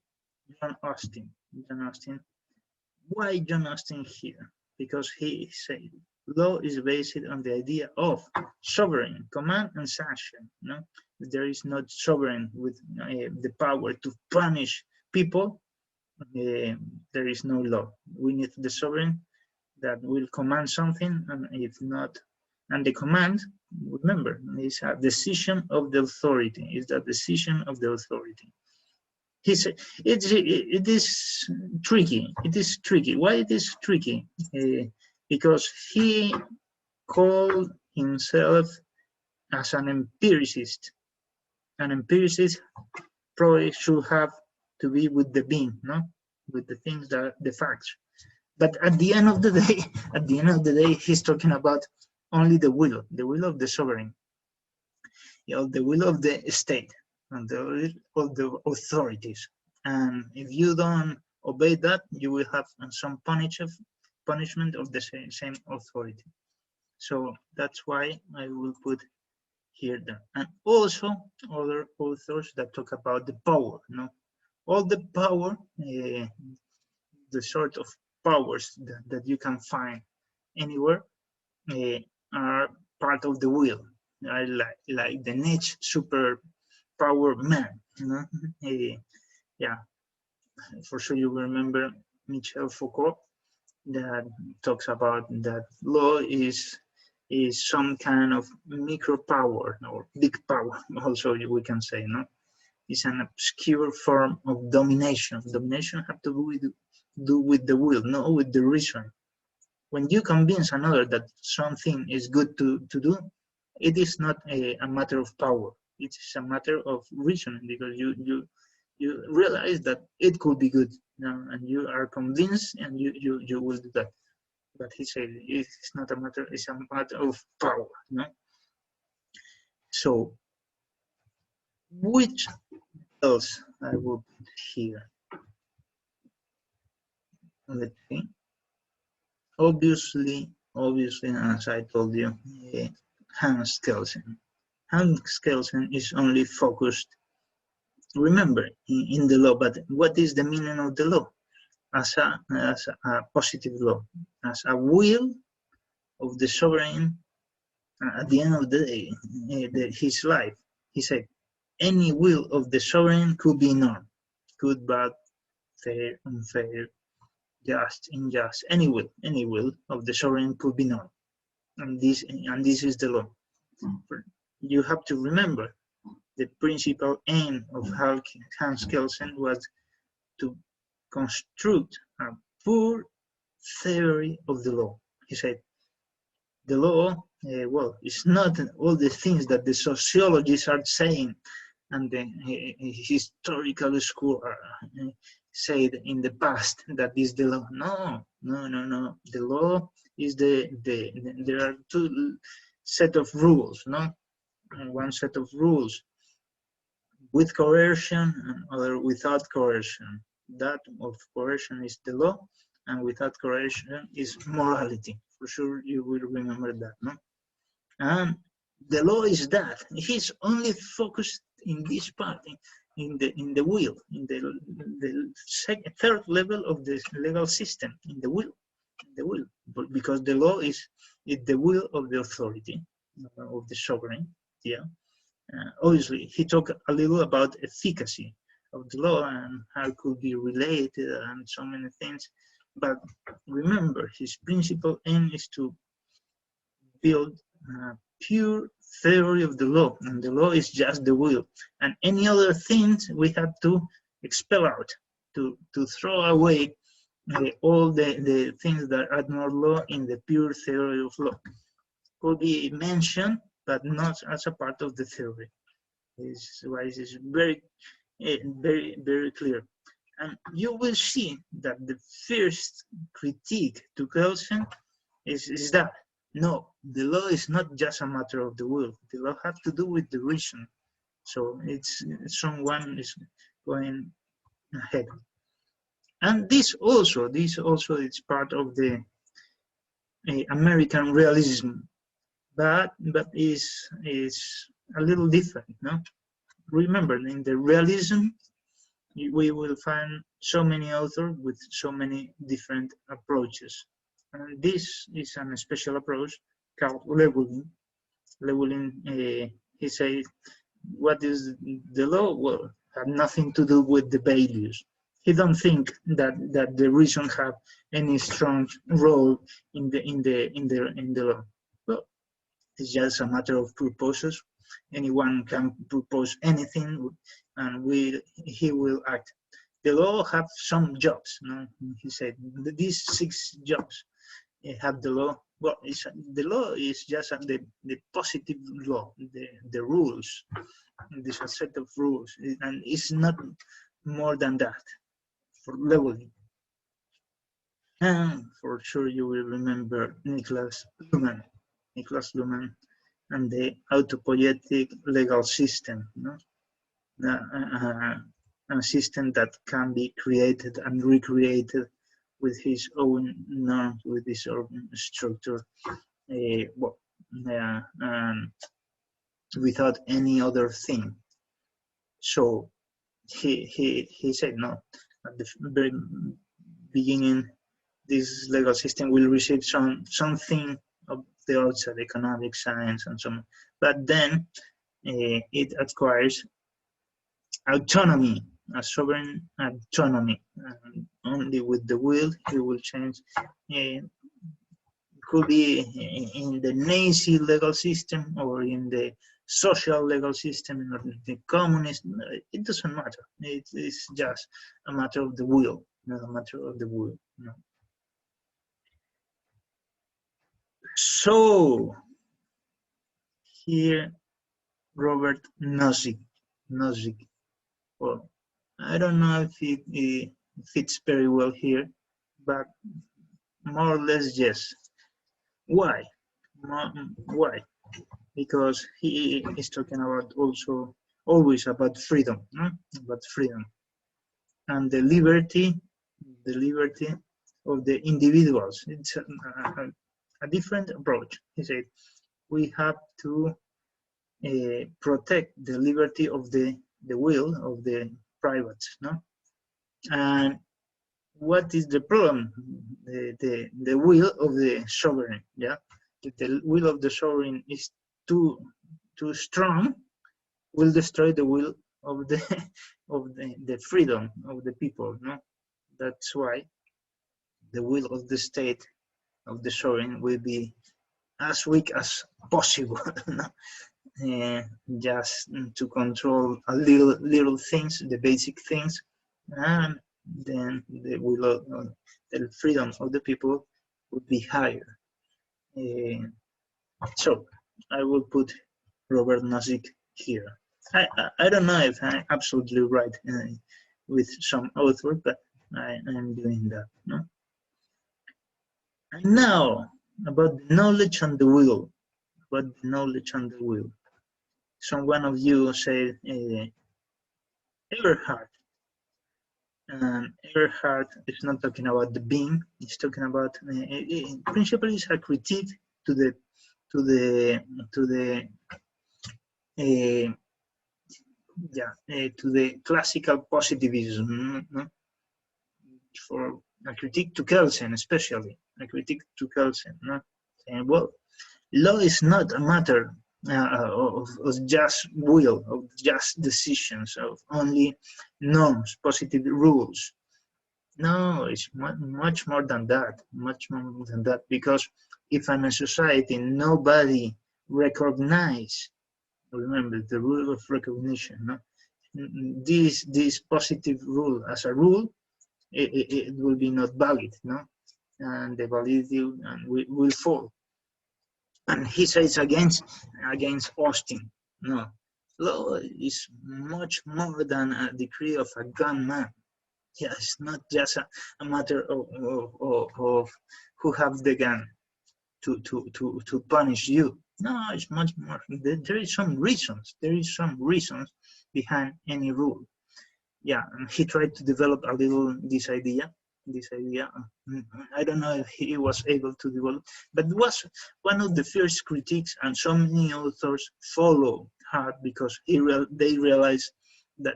Jhon Austin. Why Jhon Austin here? Because he said law is based on the idea of sovereign command and sanction. No, there is not sovereign with the power to punish people. There is no law. We need the sovereign that will command something, and if not, and the command, remember, is a decision of the authority. Is the decision of the authority. He said it is tricky. It is tricky. Why it is tricky? Because he called himself as an empiricist. An empiricist probably should have to be with the being, no, with the things that the facts. But at the end of the day, he's talking about only the will of the sovereign, the will of the state, and the will of the authorities. And if you don't obey that, you will have some punishment of the same authority. So that's why I will put here that. And also other authors that talk about the power, all the power, the sort of powers that you can find anywhere are part of the will, are like the next super power man, yeah, for sure you remember Michel Foucalt that talks about that law is some kind of micro power or big power, also we can say, it's an obscure form of domination. Domination have to do with the will, not with the reason. When you convince another that something is good to do, it is not a matter of power. It's a matter of reasoning, because you realize that it could be good, and you are convinced, and you will do that. But he said it's not a matter; it's a matter of power. So, which else I will put here? Let's see. Obviously, as I told you, Hans Kelsen. Hans Kelsen is only focused, remember, in the law. But what is the meaning of the law? As a positive law, as a will of the sovereign. At the end of the day, his life, he said, any will of the sovereign could be norm, good, bad, fair, unfair, just, unjust, any will of the sovereign could be known, and this is the law. You have to remember the principal aim of Hans Kelsen was to construct a pure theory of the law. He said the law, well, it's not all the things that the sociologists are saying and the historical school said in the past that is the law. No. The law is there are two set of rules, one set of rules with coercion and other without coercion. That of coercion is the law, and without coercion is morality. For sure you will remember that, And the law is that. He's only focused in this part, in the will, in the third level of the legal system, in the will, because the law is the will of the authority, of the sovereign. Yeah. Obviously, he talked a little about efficacy of the law and how it could be related and so many things. But remember, his principal aim is to build a pure theory of the law, and the law is just the will. And any other things we have to expel out, to throw away all the things that are not law in the pure theory of law. Could be mentioned, but not as a part of the theory. This is why it is very, very clear. And you will see that the first critique to Kelsen is that, no, the law is not just a matter of the will. The law has to do with the reason. So it's someone is going ahead. And this also is part of the American realism, but is a little different, Remember, in the realism, we will find so many authors with so many different approaches. And this is a special approach. Karl Llewellyn, he said, what is the law? Well, had nothing to do with the values. He don't think that the reason have any strong role in the law. Well, it's just a matter of purposes. Anyone can propose anything, and he will act. The law have some jobs. He said these 6 jobs have the law. Well, the law is just the positive law, the rules. There's a set of rules, and it's not more than that for Llewellyn. And for sure you will remember Niklas Luhmann and the autopoietic legal system, no? A system that can be created and recreated with his own norms, with his own structure, without any other thing. So he said no. At the very beginning, this legal system will receive something of the outside economic science and so on, but then it acquires autonomy, a sovereign autonomy. Only with the will it will change. It could be in the Nazi legal system or in the social legal system or the communist. It doesn't matter. It's just a matter of the will, not a matter of the will. No. So here, Robert Nozick. Well, I don't know if it fits very well here, but more or less yes. Why? Why? Because he is talking about always about freedom, no? About freedom and the liberty of the individuals. It's a different approach. He said we have to protect the liberty of the will of the privates, no? And what is the problem? The will of the sovereign, yeah? If the will of the sovereign is too strong, will destroy the will of the freedom of the people, no? That's why the will of the state, of the sovereign, will be as weak as possible, no? Just to control a little things, the basic things, and then the will of the freedom of the people would be higher. So I will put Robert Nozick here. I don't know if I'm absolutely right with some author, but I'm doing that. No? And now about the knowledge and the will. About the knowledge and the will. So one of you said Hebert Hart. And Hebert Hart is not talking about the being. He's talking about principally it's a critique to the classical positivism, no? For a critique to Kelsen, especially a critique to Kelsen, no? Saying, well, law is not a matter of just will, of just decisions, of only norms, positive rules. No, it's much more than that, because if in a society nobody recognizes, remember the rule of recognition, no? This positive rule as a rule, it will be not valid, no? And the validity will fall. And he says against Austin, no, law is much more than a decree of a gunman. Yeah, it's not just a matter of who have the gun to punish you. No, it's much more. There is some reasons. There is some reasons behind any rule. Yeah, and he tried to develop a little this idea. I don't know if he was able to develop, but it was one of the first critiques, and so many authors follow Hart because they realized that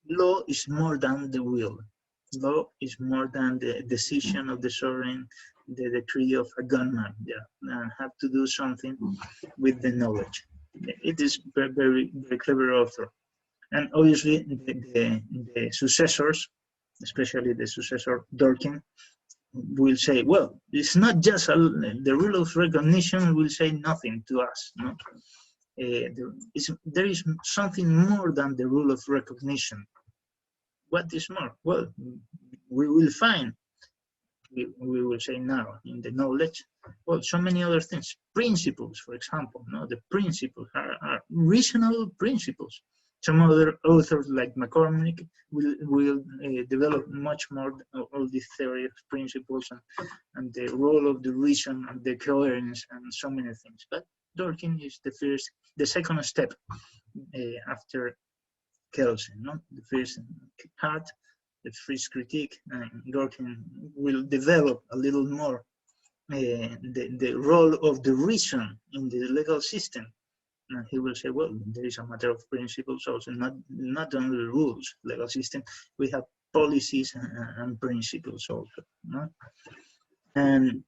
law is more than the will. Law is more than the decision of the sovereign, the decree of a gunman. Yeah, and have to do something with the knowledge. It is very clever author, and obviously the successors, especially the successor Dworkin, will say, well, it's not just the rule of recognition will say nothing to us. No? There is something more than the rule of recognition. What is more? Well, we will find, we will say now in the knowledge, well, so many other things. Principles, for example, no? The principles are reasonable principles. Some other authors like McCormick will develop much more all this theory of principles and the role of the reason and the coherence and so many things. But Dworkin is the second step after Kelsen, no? The first Hart, the first critique, and Dworkin will develop a little more the role of the reason in the legal system. And he will say, well, there is a matter of principles also, not only rules, legal system, we have policies and principles also. No? And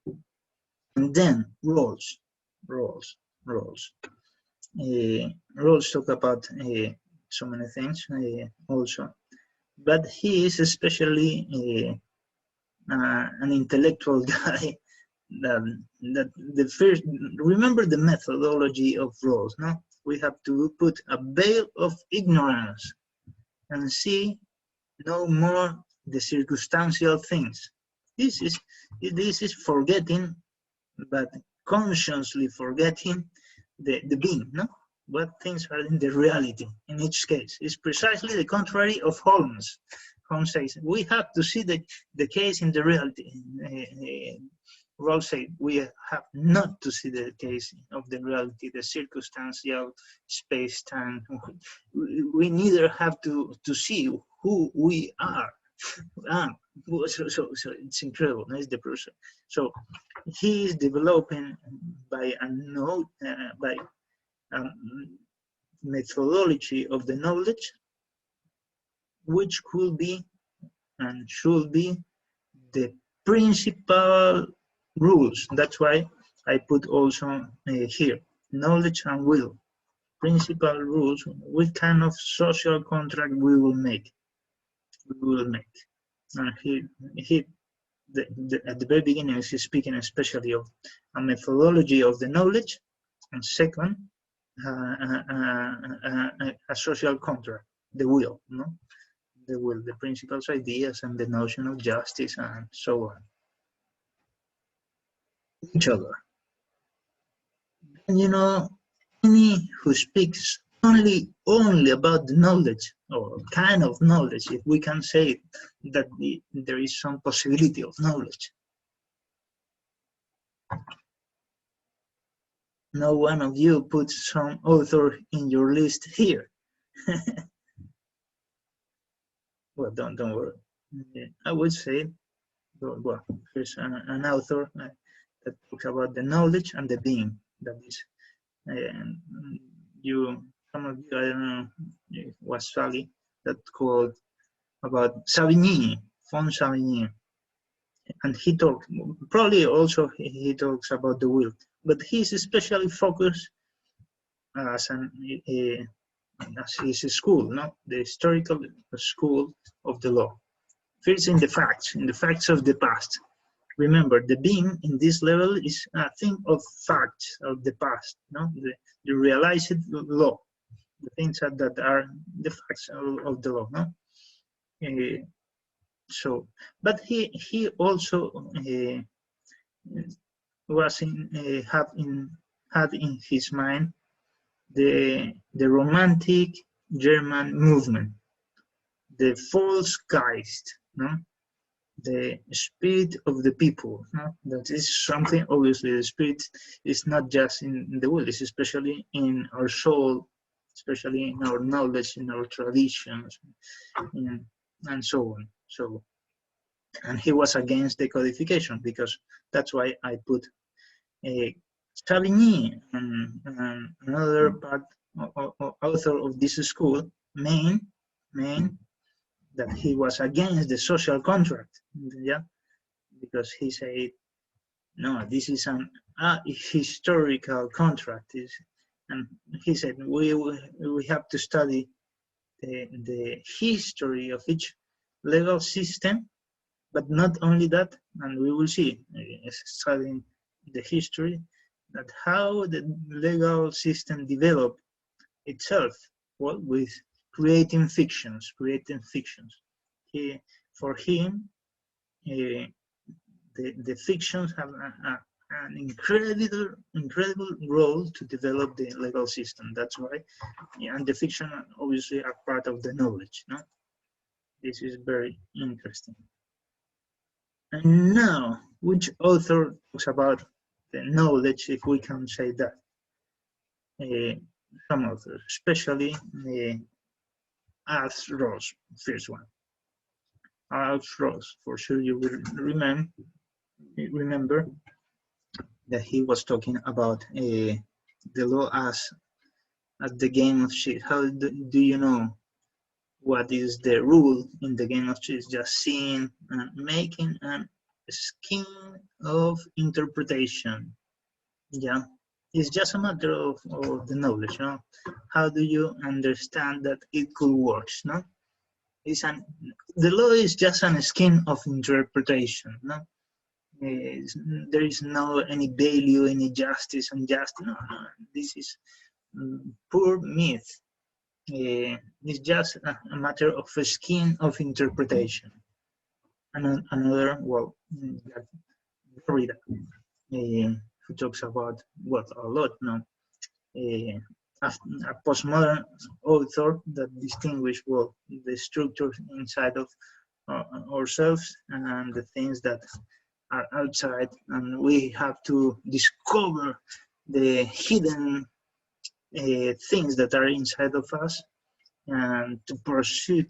then Rawls talk about so many things also, but he is especially an intellectual guy. That the first, remember the methodology of Rawls, no? We have to put a veil of ignorance and see no more the circumstantial things. This is forgetting, but consciously forgetting the being, no? What things are in the reality in each case. It's precisely the contrary of Holmes. Holmes says, we have to see the case in the reality. Rawls said, we have not to see the case of the reality, the circumstantial space-time. We neither have to see who we are. So it's incredible, it's the process. So he is developing by a methodology of the knowledge, which could be and should be the principal rules. That's why I put also here, knowledge and will. Principal rules, what kind of social contract we will make. And at the very beginning, he's speaking especially of a methodology of the knowledge, and second, a social contract, the will, no? The will, the principles, ideas, and the notion of justice, and so on. Each other. And you know, any who speaks only about the knowledge, or kind of knowledge, if we can say that there is some possibility of knowledge. No one of you puts some author in your list here. Well, don't worry. I would say, well, here's an author that talks about the knowledge and the being. That is, some of you, I don't know, it was Sally that called about Savigny, von Savigny, and he talked, probably also he talks about the will, but he's especially focused as his school, no, the historical school of the law. First in the facts of the past. Remember, the being in this level is a thing of facts of the past, no, the realized law, the things that are the facts of the law, no. So, but he also was had in his mind the romantic German movement, the Volksgeist, no, the spirit of the people. No? That is something. Obviously, the spirit is not just in the will; it's especially in our soul, especially in our knowledge, in our traditions, and so on. So, and he was against the codification, because that's why I put Savigny and another part author of this school, Maine, that he was against the social contract, yeah, because he said, no, this is an historical contract, and he said we have to study the history of each legal system, but not only that, and we will see, studying the history, that how the legal system developed itself, well, with creating fictions. For him, the fictions have an incredible role to develop the legal system. That's why, and the fiction obviously are part of the knowledge. No, this is very interesting. And now, which author talks about the knowledge, if we can say that? Some authors, especially Ronald Rawls, first one. Ronald Rawls, for sure you will remember that he was talking about the law as the game of chess. How do you know what is the rule in the game of chess? Just seeing and making a scheme of interpretation. Yeah, it's just a matter of the knowledge. No, how do you understand that it could work? No, the law is just a scheme of interpretation. No. There is no any value, any justice, unjustice. No. This is poor myth. It's just a matter of a scheme of interpretation. And another, well, Derrida, who talks about what a lot, no, a postmodern author that distinguish well the structures inside of ourselves and the things that are outside, and we have to discover the hidden things that are inside of us and to pursue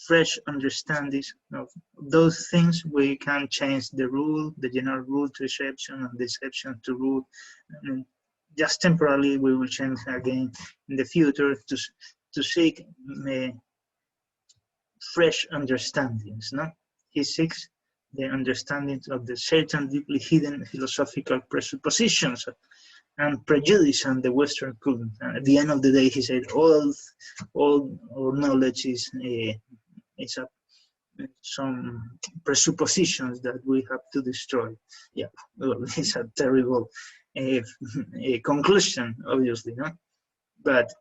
fresh understandings of those things. We can change the rule, the general rule to exception, and the exception to rule. And just temporarily, we will change again in the future to seek fresh understandings. No, he seeks the understandings of the certain deeply hidden philosophical presuppositions and prejudice on the Western culture. At the end of the day, he said, all our knowledge is some presuppositions that we have to destroy. Yeah, well, it's a terrible conclusion, obviously, no? But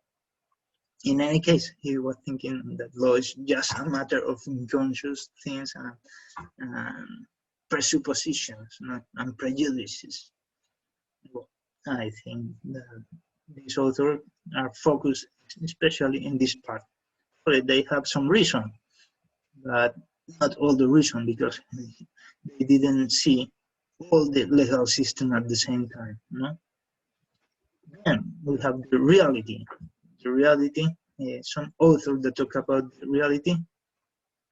in any case, he was thinking that law is just a matter of unconscious things and presuppositions, no? And prejudices. Well, I think that these authors are focused especially in this part. They have some reason, but not all the reason, because they didn't see all the legal system at the same time. No? Then we have the reality. The reality, some authors that talk about the reality,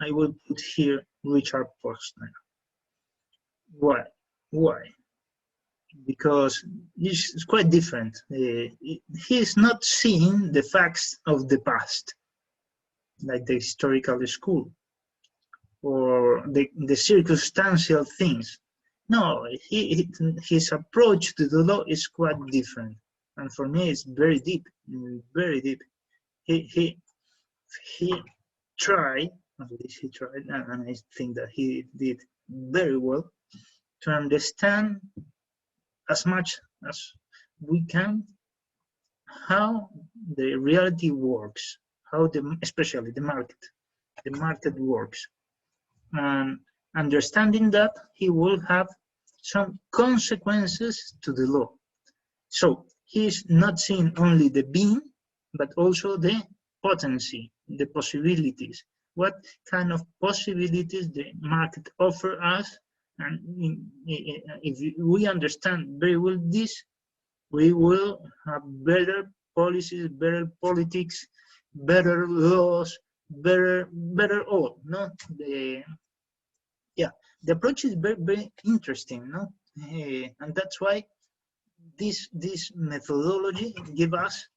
I will put here Richard Posner. Why? Why? Because it's quite different. He's not seeing the facts of the past, like the historical school, or the circumstantial things. No, his approach to the law is quite different. And for me, it's very deep, very deep. He tried, at least he tried, and I think that he did very well, to understand as much as we can how the reality works, how especially the market works. And understanding that, he will have some consequences to the law. So he's not seeing only the being, but also the potency, the possibilities. What kind of possibilities the market offer us? And if we understand very well this, we will have better policies, better politics, better laws, better all. No, the approach is very, very interesting. No, and that's why this methodology give us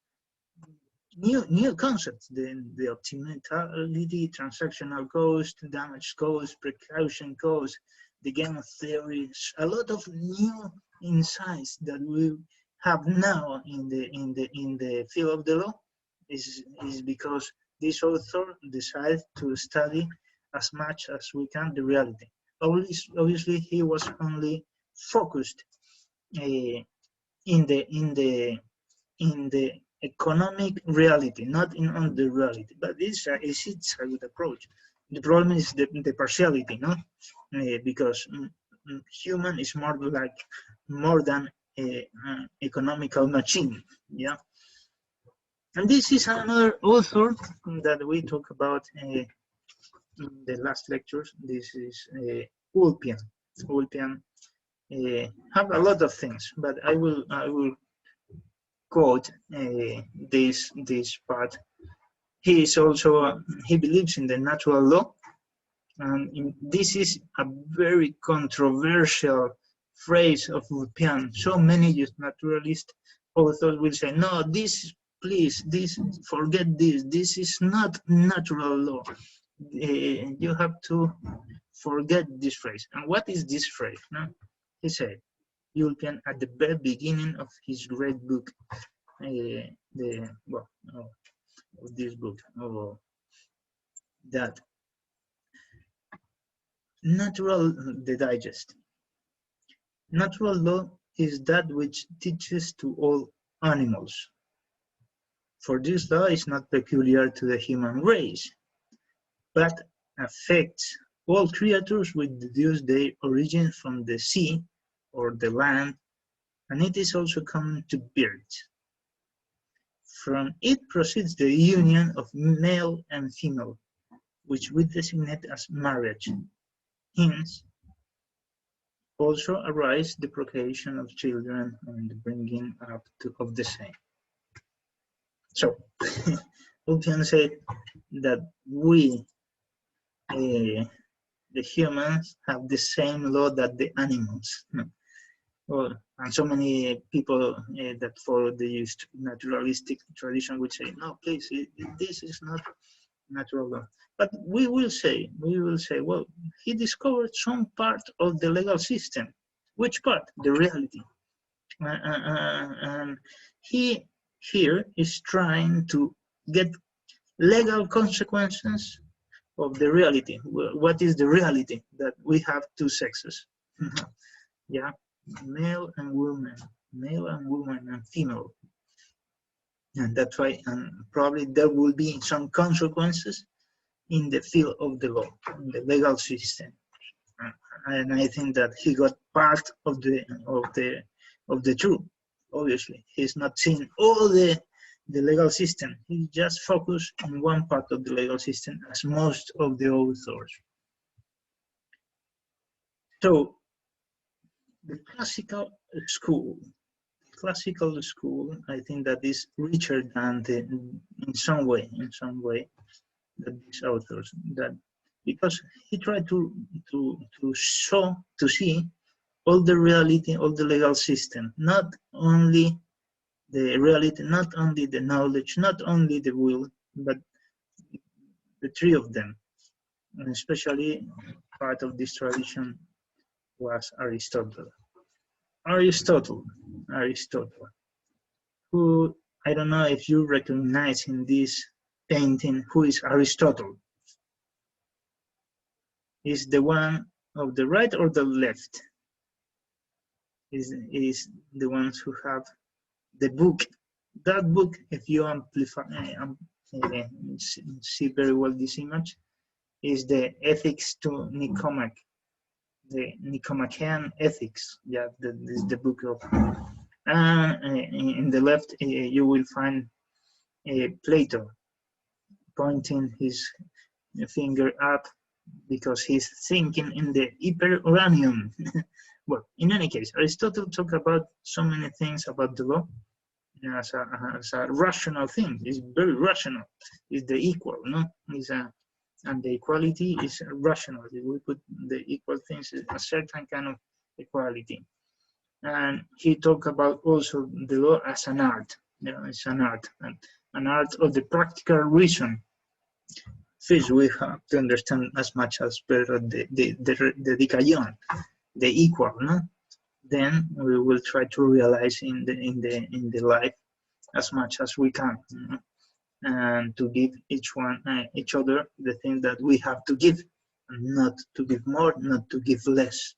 new concepts. The optimality, transactional cost, damage cost, precaution cost, the game of theories, a lot of new insights that we have now in the field of the law is because this author decided to study as much as we can the reality. Obviously, he was only focused in the economic reality, not on the reality. But it's a good approach. The problem is the partiality, no? Because human is more than a economical machine. Yeah, and this is another author that we talk about in the last lectures. This is Ulpian. Ulpian have a lot of things, but I will quote this part. He is also he believes in the natural law, and this is a very controversial phrase of Ulpian. So many naturalist authors will say, no, this, please, this, forget this. This is not natural law. You have to forget this phrase. And what is this phrase? No? He said, Ulpian at the very beginning of his great book, of this book, that the digest. Natural law is that which teaches to all animals. For this law is not peculiar to the human race, but affects all creatures which deduce their origin from the sea or the land, and it is also common to birds. From it proceeds the union of male and female, which we designate as marriage. Hence, also arise the procreation of children and the bringing up of the same. So, Ulpian said that we, the humans, have the same law that the animals. Well, and so many people that follow the naturalistic tradition would say, no, please, this is not natural law. But we will say, well, he discovered some part of the legal system. Which part? The reality. And he here is trying to get legal consequences of the reality. What is the reality? That we have two sexes. Yeah, male and woman and female. And that's why, and probably there will be some consequences in the field of the law, in the legal system. And I think that he got part of the truth. Obviously, he's not seen all the legal system. He just focused on one part of the legal system, as most of the authors. So, the classical school, I think that is richer than in some way, that these authors, that because he tried to see all the reality of the legal system, not only the reality, not only the knowledge, not only the will, but the three of them. And especially part of this tradition was Aristotle. Aristotle, who, I don't know if you recognize in this painting, who is Aristotle? Is the one of the right or the left? Is the ones who have the book. That book, if you amplify, see very well this image, is the Ethics to Nicomac, the Nicomachean Ethics. Yeah, that is the book of. In the left, you will find Plato pointing his finger up because he's thinking in the hyperuranium. Well, in any case, Aristotle talked about so many things about the law as a rational thing. It's very rational. It's the equal, no? And the equality is rational. We put the equal things in a certain kind of equality. And he talked about also the law as an art. You know, it's an art, and an art of the practical reason. First, we have to understand as much as better the dikaion, the equal, no? Then we will try to realize in the life as much as we can, you know? And to give each other the thing that we have to give, and not to give more, not to give less.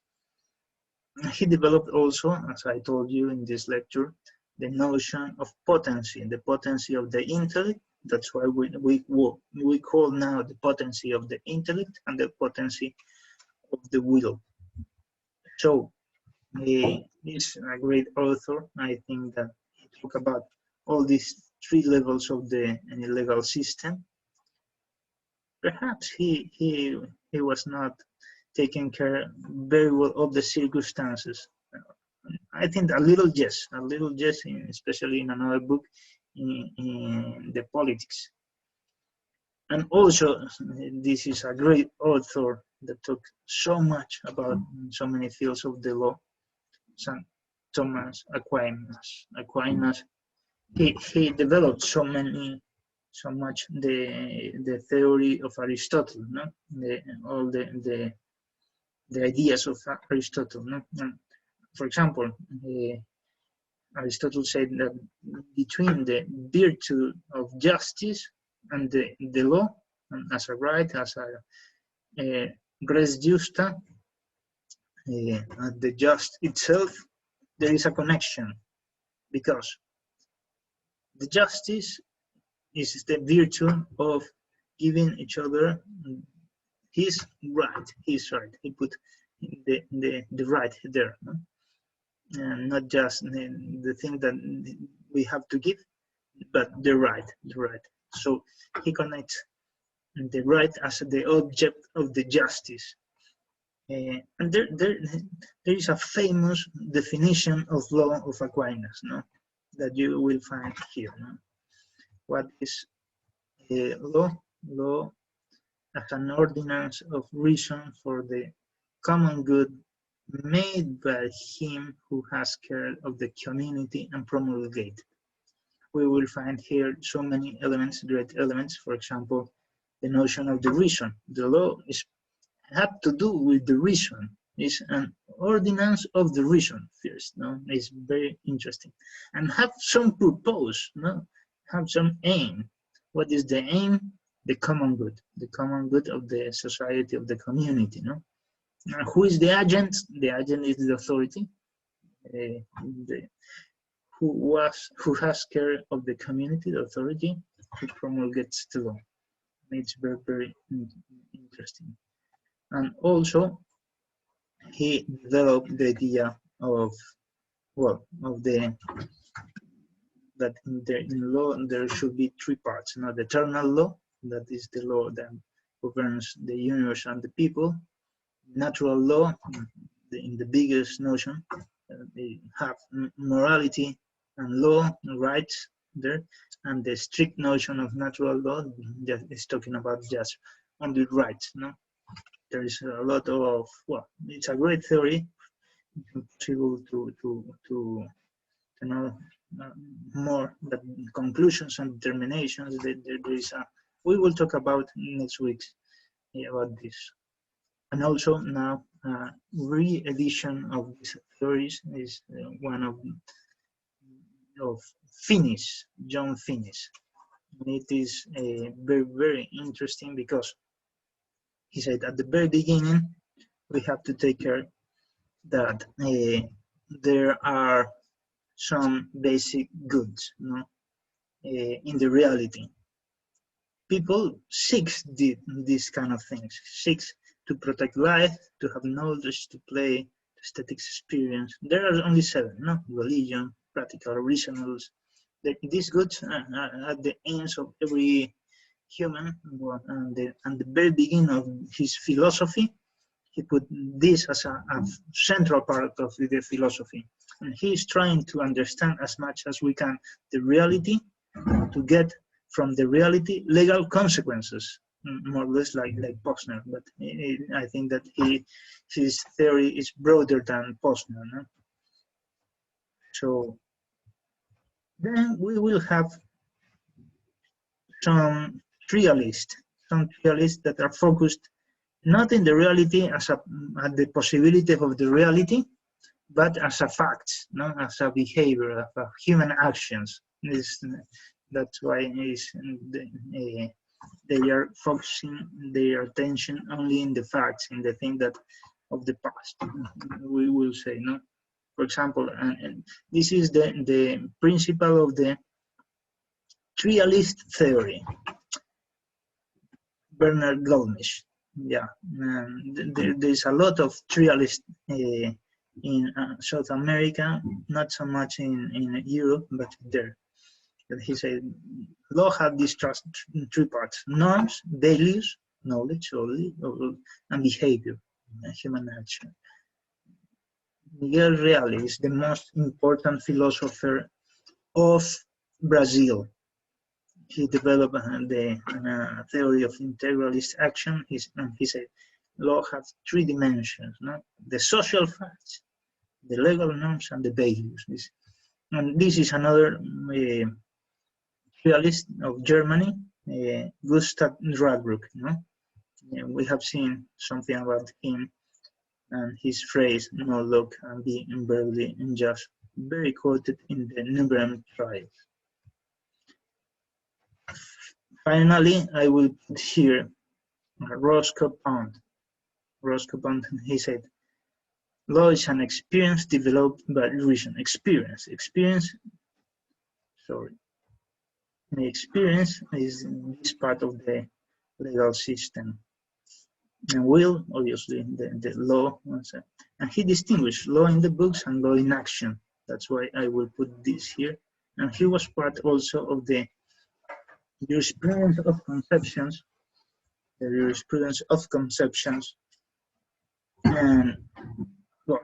He developed also, as I told you in this lecture, the notion of potency, the potency of the intellect. That's why we call now the potency of the intellect and the potency of the will. So he's a great author. I think that he talked about all these three levels of the legal system. Perhaps he was not taking care very well of the circumstances. I think a little yes, especially in another book, in the politics. And also, this is a great author that talked so much about so many fields of the law. St. Thomas Aquinas. He developed so much the theory of Aristotle, no? All the ideas of Aristotle, no? And for example, Aristotle said that between the virtue of justice and the law, and as a right, as a res justa, the just itself, there is a connection, because the justice is the virtue of giving each other his right. He put the right there, no? And not just the thing that we have to give, but the right. So he connects the right as the object of the justice. And there is a famous definition of law of Aquinas, no? That you will find here. No? What is law? Law as an ordinance of reason for the common good, made by him who has care of the community and promulgate. We will find here so many elements, great elements. For example, the notion of the reason. The law had to do with the reason. It's an ordinance of the reason first. No, it's very interesting, and have some purpose. No, have some aim. What is the aim? The common good of the society, of the community. No. Who is the agent? The agent is the authority, who has care of the community, the authority, who promulgates the law. It's very, very interesting. And also, he developed the idea of, that in law there should be three parts. Now, the eternal law, that is the law that governs the universe and the people. Natural law, in the biggest notion, they have morality and law and rights there, and the strict notion of natural law that is talking about just only rights. No, there is a lot of, it's a great theory. It's possible to know more, but conclusions and determinations. There is we will talk about next week about this. And also now, re-edition of these theories is one of Finnis, John Finnis. And it is very, very interesting, because he said at the very beginning, we have to take care that there are some basic goods, no? In the reality. People seek these kind of things, seeks to protect life, to have knowledge, to play, aesthetic experience. There are only 7, no? Religion, practical, reasonableness. These goods are at the ends of every human. And the very beginning of his philosophy, he put this as a central part of the philosophy. And he's trying to understand as much as we can the reality, to get from the reality legal consequences, more or less like Posner. But I think that his theory is broader than Posner. No? So then we will have some trialists that are focused not in the reality as at the possibility of the reality, but as a fact, no? As a behavior of human actions. That's why they are focusing their attention only in the facts, in the thing that of the past. We will say, no. For example, and this is the principle of the trialist theory. Bernard Goldmish. Yeah, there's a lot of trialist in South America, not so much in Europe, but there. And he said, law had these three parts: norms, values, knowledge only, and behavior, human nature. Miguel Reale is the most important philosopher of Brazil. He developed the theory of integralist action. He said, law has three dimensions: no? The social facts, the legal norms, and the values. And this is another realist of Germany, Gustav Radbruch. No? We have seen something about him and his phrase, no law can be invariably unjust, very quoted in the Nuremberg trials. Finally, I will put here Roscoe Pound. Roscoe Pound, he said, law is an experience developed by reason. Experience, sorry. The experience is this part of the legal system. And will, obviously, the law. And he distinguished law in the books and law in action. That's why I will put this here. And he was part also of the jurisprudence of conceptions, and well,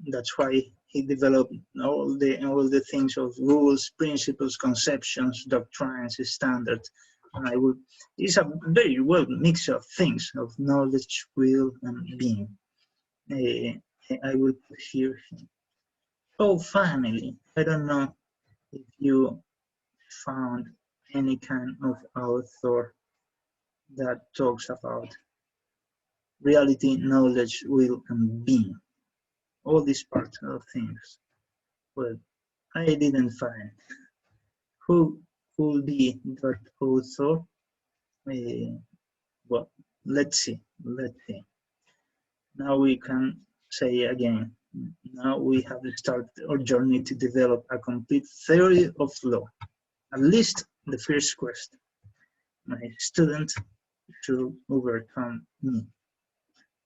that's why he developed all the things of rules, principles, conceptions, doctrines, standards. And it's a very well mix of things of knowledge, will, and being. I will put here. Oh, finally, I don't know if you found any kind of author that talks about reality, knowledge, will, and being. All these parts of things. Well, I didn't find. Who could be that author? Well, let's see. Now we can say again, now we have started our journey to develop a complete theory of law. At least the first quest. My student should overcome me.